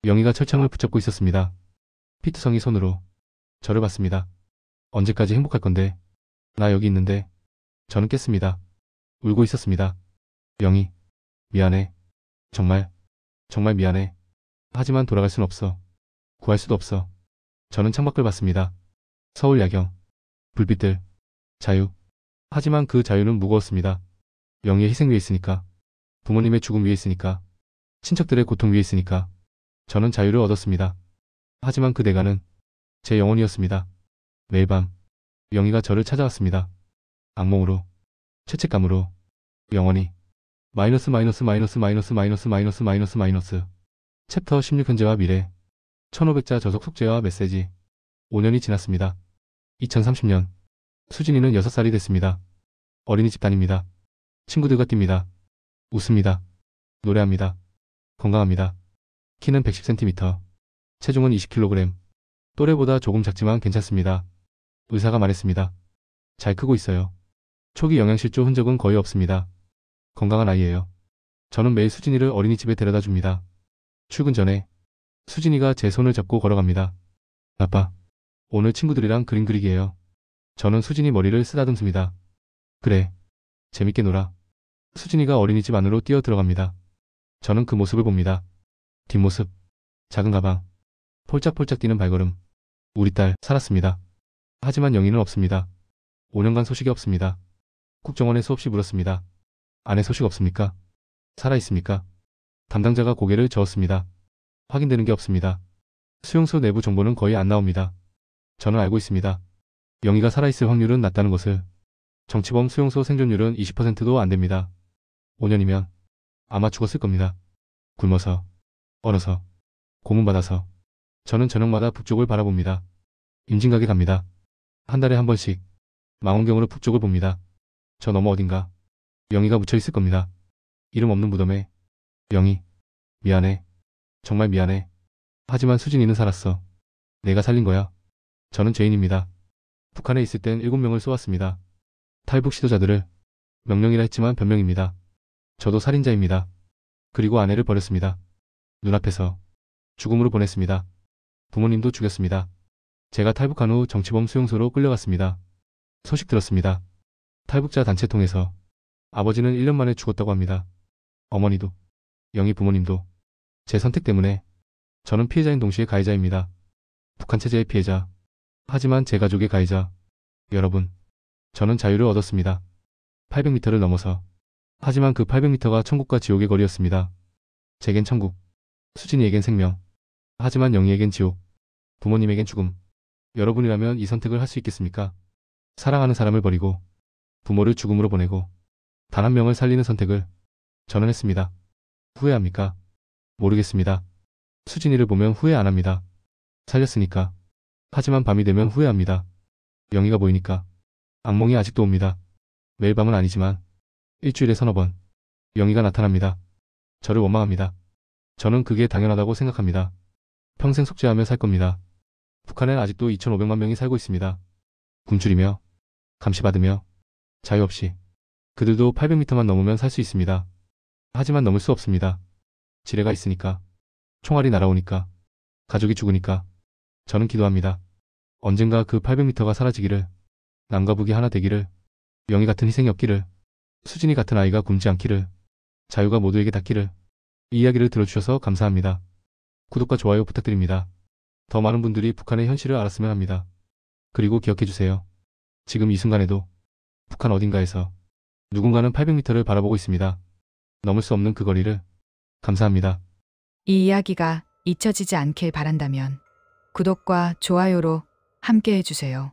영희가 철창을 붙잡고 있었습니다. 피트성이 손으로 저를 봤습니다. 언제까지 행복할 건데? 나 여기 있는데. 저는 깼습니다. 울고 있었습니다. 영희, 미안해. 정말, 정말 미안해. 하지만 돌아갈 순 없어. 구할 수도 없어. 저는 창밖을 봤습니다. 서울 야경, 불빛들, 자유. 하지만 그 자유는 무거웠습니다. 영희의 희생 위에 있으니까. 부모님의 죽음 위에 있으니까. 친척들의 고통 위에 있으니까. 저는 자유를 얻었습니다. 하지만 그 대가는 제 영혼이었습니다. 매일 밤 영희가 저를 찾아왔습니다. 악몽으로, 죄책감으로, 영원히. 마이너스 마이너스 마이너스 마이너스 마이너스 마이너스 마이너스 마이너스. 챕터 16 현재와 미래. 1500자 저속 속죄와 메시지. 5년이 지났습니다. 2030년. 수진이는 6살이 됐습니다. 어린이집 다닙니다. 친구들과 뜁니다. 웃습니다. 노래합니다. 건강합니다. 키는 110cm. 체중은 20kg. 또래보다 조금 작지만 괜찮습니다. 의사가 말했습니다. 잘 크고 있어요. 초기 영양실조 흔적은 거의 없습니다. 건강한 아이예요. 저는 매일 수진이를 어린이집에 데려다 줍니다. 출근 전에 수진이가 제 손을 잡고 걸어갑니다. 아빠, 오늘 친구들이랑 그림 그리기예요. 저는 수진이 머리를 쓰다듬습니다. 그래, 재밌게 놀아. 수진이가 어린이집 안으로 뛰어 들어갑니다. 저는 그 모습을 봅니다. 뒷모습, 작은 가방, 폴짝폴짝 뛰는 발걸음. 우리 딸 살았습니다. 하지만 영희는 없습니다. 5년간 소식이 없습니다. 국정원에 수없이 물었습니다. 아내 소식 없습니까? 살아있습니까? 담당자가 고개를 저었습니다. 확인되는 게 없습니다. 수용소 내부 정보는 거의 안 나옵니다. 저는 알고 있습니다. 영희가 살아있을 확률은 낮다는 것을. 정치범 수용소 생존율은 20%도 안 됩니다. 5년이면 아마 죽었을 겁니다. 굶어서, 얼어서, 고문받아서. 저는 저녁마다 북쪽을 바라봅니다. 임진각에 갑니다. 한 달에 한 번씩 망원경으로 북쪽을 봅니다. 저 너머 어딘가 영희가 묻혀 있을 겁니다. 이름 없는 무덤에. 영희, 미안해. 정말 미안해. 하지만 수진이는 살았어. 내가 살린 거야. 저는 죄인입니다. 북한에 있을 땐 7명을 쏘았습니다. 탈북 시도자들을. 명령이라 했지만 변명입니다. 저도 살인자입니다. 그리고 아내를 버렸습니다. 눈앞에서 죽음으로 보냈습니다. 부모님도 죽였습니다. 제가 탈북한 후 정치범 수용소로 끌려갔습니다. 소식 들었습니다. 탈북자 단체 통해서. 아버지는 1년 만에 죽었다고 합니다. 어머니도, 영희 부모님도. 제 선택 때문에. 저는 피해자인 동시에 가해자입니다. 북한 체제의 피해자. 하지만 제 가족의 가해자. 여러분, 저는 자유를 얻었습니다. 800m를 넘어서. 하지만 그 800m가 천국과 지옥의 거리였습니다. 제겐 천국, 수진이에겐 생명. 하지만 영희에겐 지옥, 부모님에겐 죽음. 여러분이라면 이 선택을 할 수 있겠습니까? 사랑하는 사람을 버리고 부모를 죽음으로 보내고 단 한 명을 살리는 선택을 저는 했습니다. 후회합니까? 모르겠습니다. 수진이를 보면 후회 안 합니다. 살렸으니까. 하지만 밤이 되면 후회합니다. 영희가 보이니까. 악몽이 아직도 옵니다. 매일 밤은 아니지만 일주일에 서너 번 영희가 나타납니다. 저를 원망합니다. 저는 그게 당연하다고 생각합니다. 평생 속죄하며 살 겁니다. 북한엔 아직도 2,500만 명이 살고 있습니다. 굶주리며, 감시받으며, 자유 없이. 그들도 800m만 넘으면 살 수 있습니다. 하지만 넘을 수 없습니다. 지뢰가 있으니까. 총알이 날아오니까. 가족이 죽으니까. 저는 기도합니다. 언젠가 그 800m가 사라지기를. 남과 북이 하나 되기를. 영희 같은 희생이 없기를. 수진이 같은 아이가 굶지 않기를. 자유가 모두에게 닿기를. 이 이야기를 들어주셔서 감사합니다. 구독과 좋아요 부탁드립니다. 더 많은 분들이 북한의 현실을 알았으면 합니다. 그리고 기억해주세요. 지금 이 순간에도 북한 어딘가에서 누군가는 800m를 바라보고 있습니다. 넘을 수 없는 그 거리를. 감사합니다. 이 이야기가 잊혀지지 않길 바란다면 구독과 좋아요로 함께 해주세요.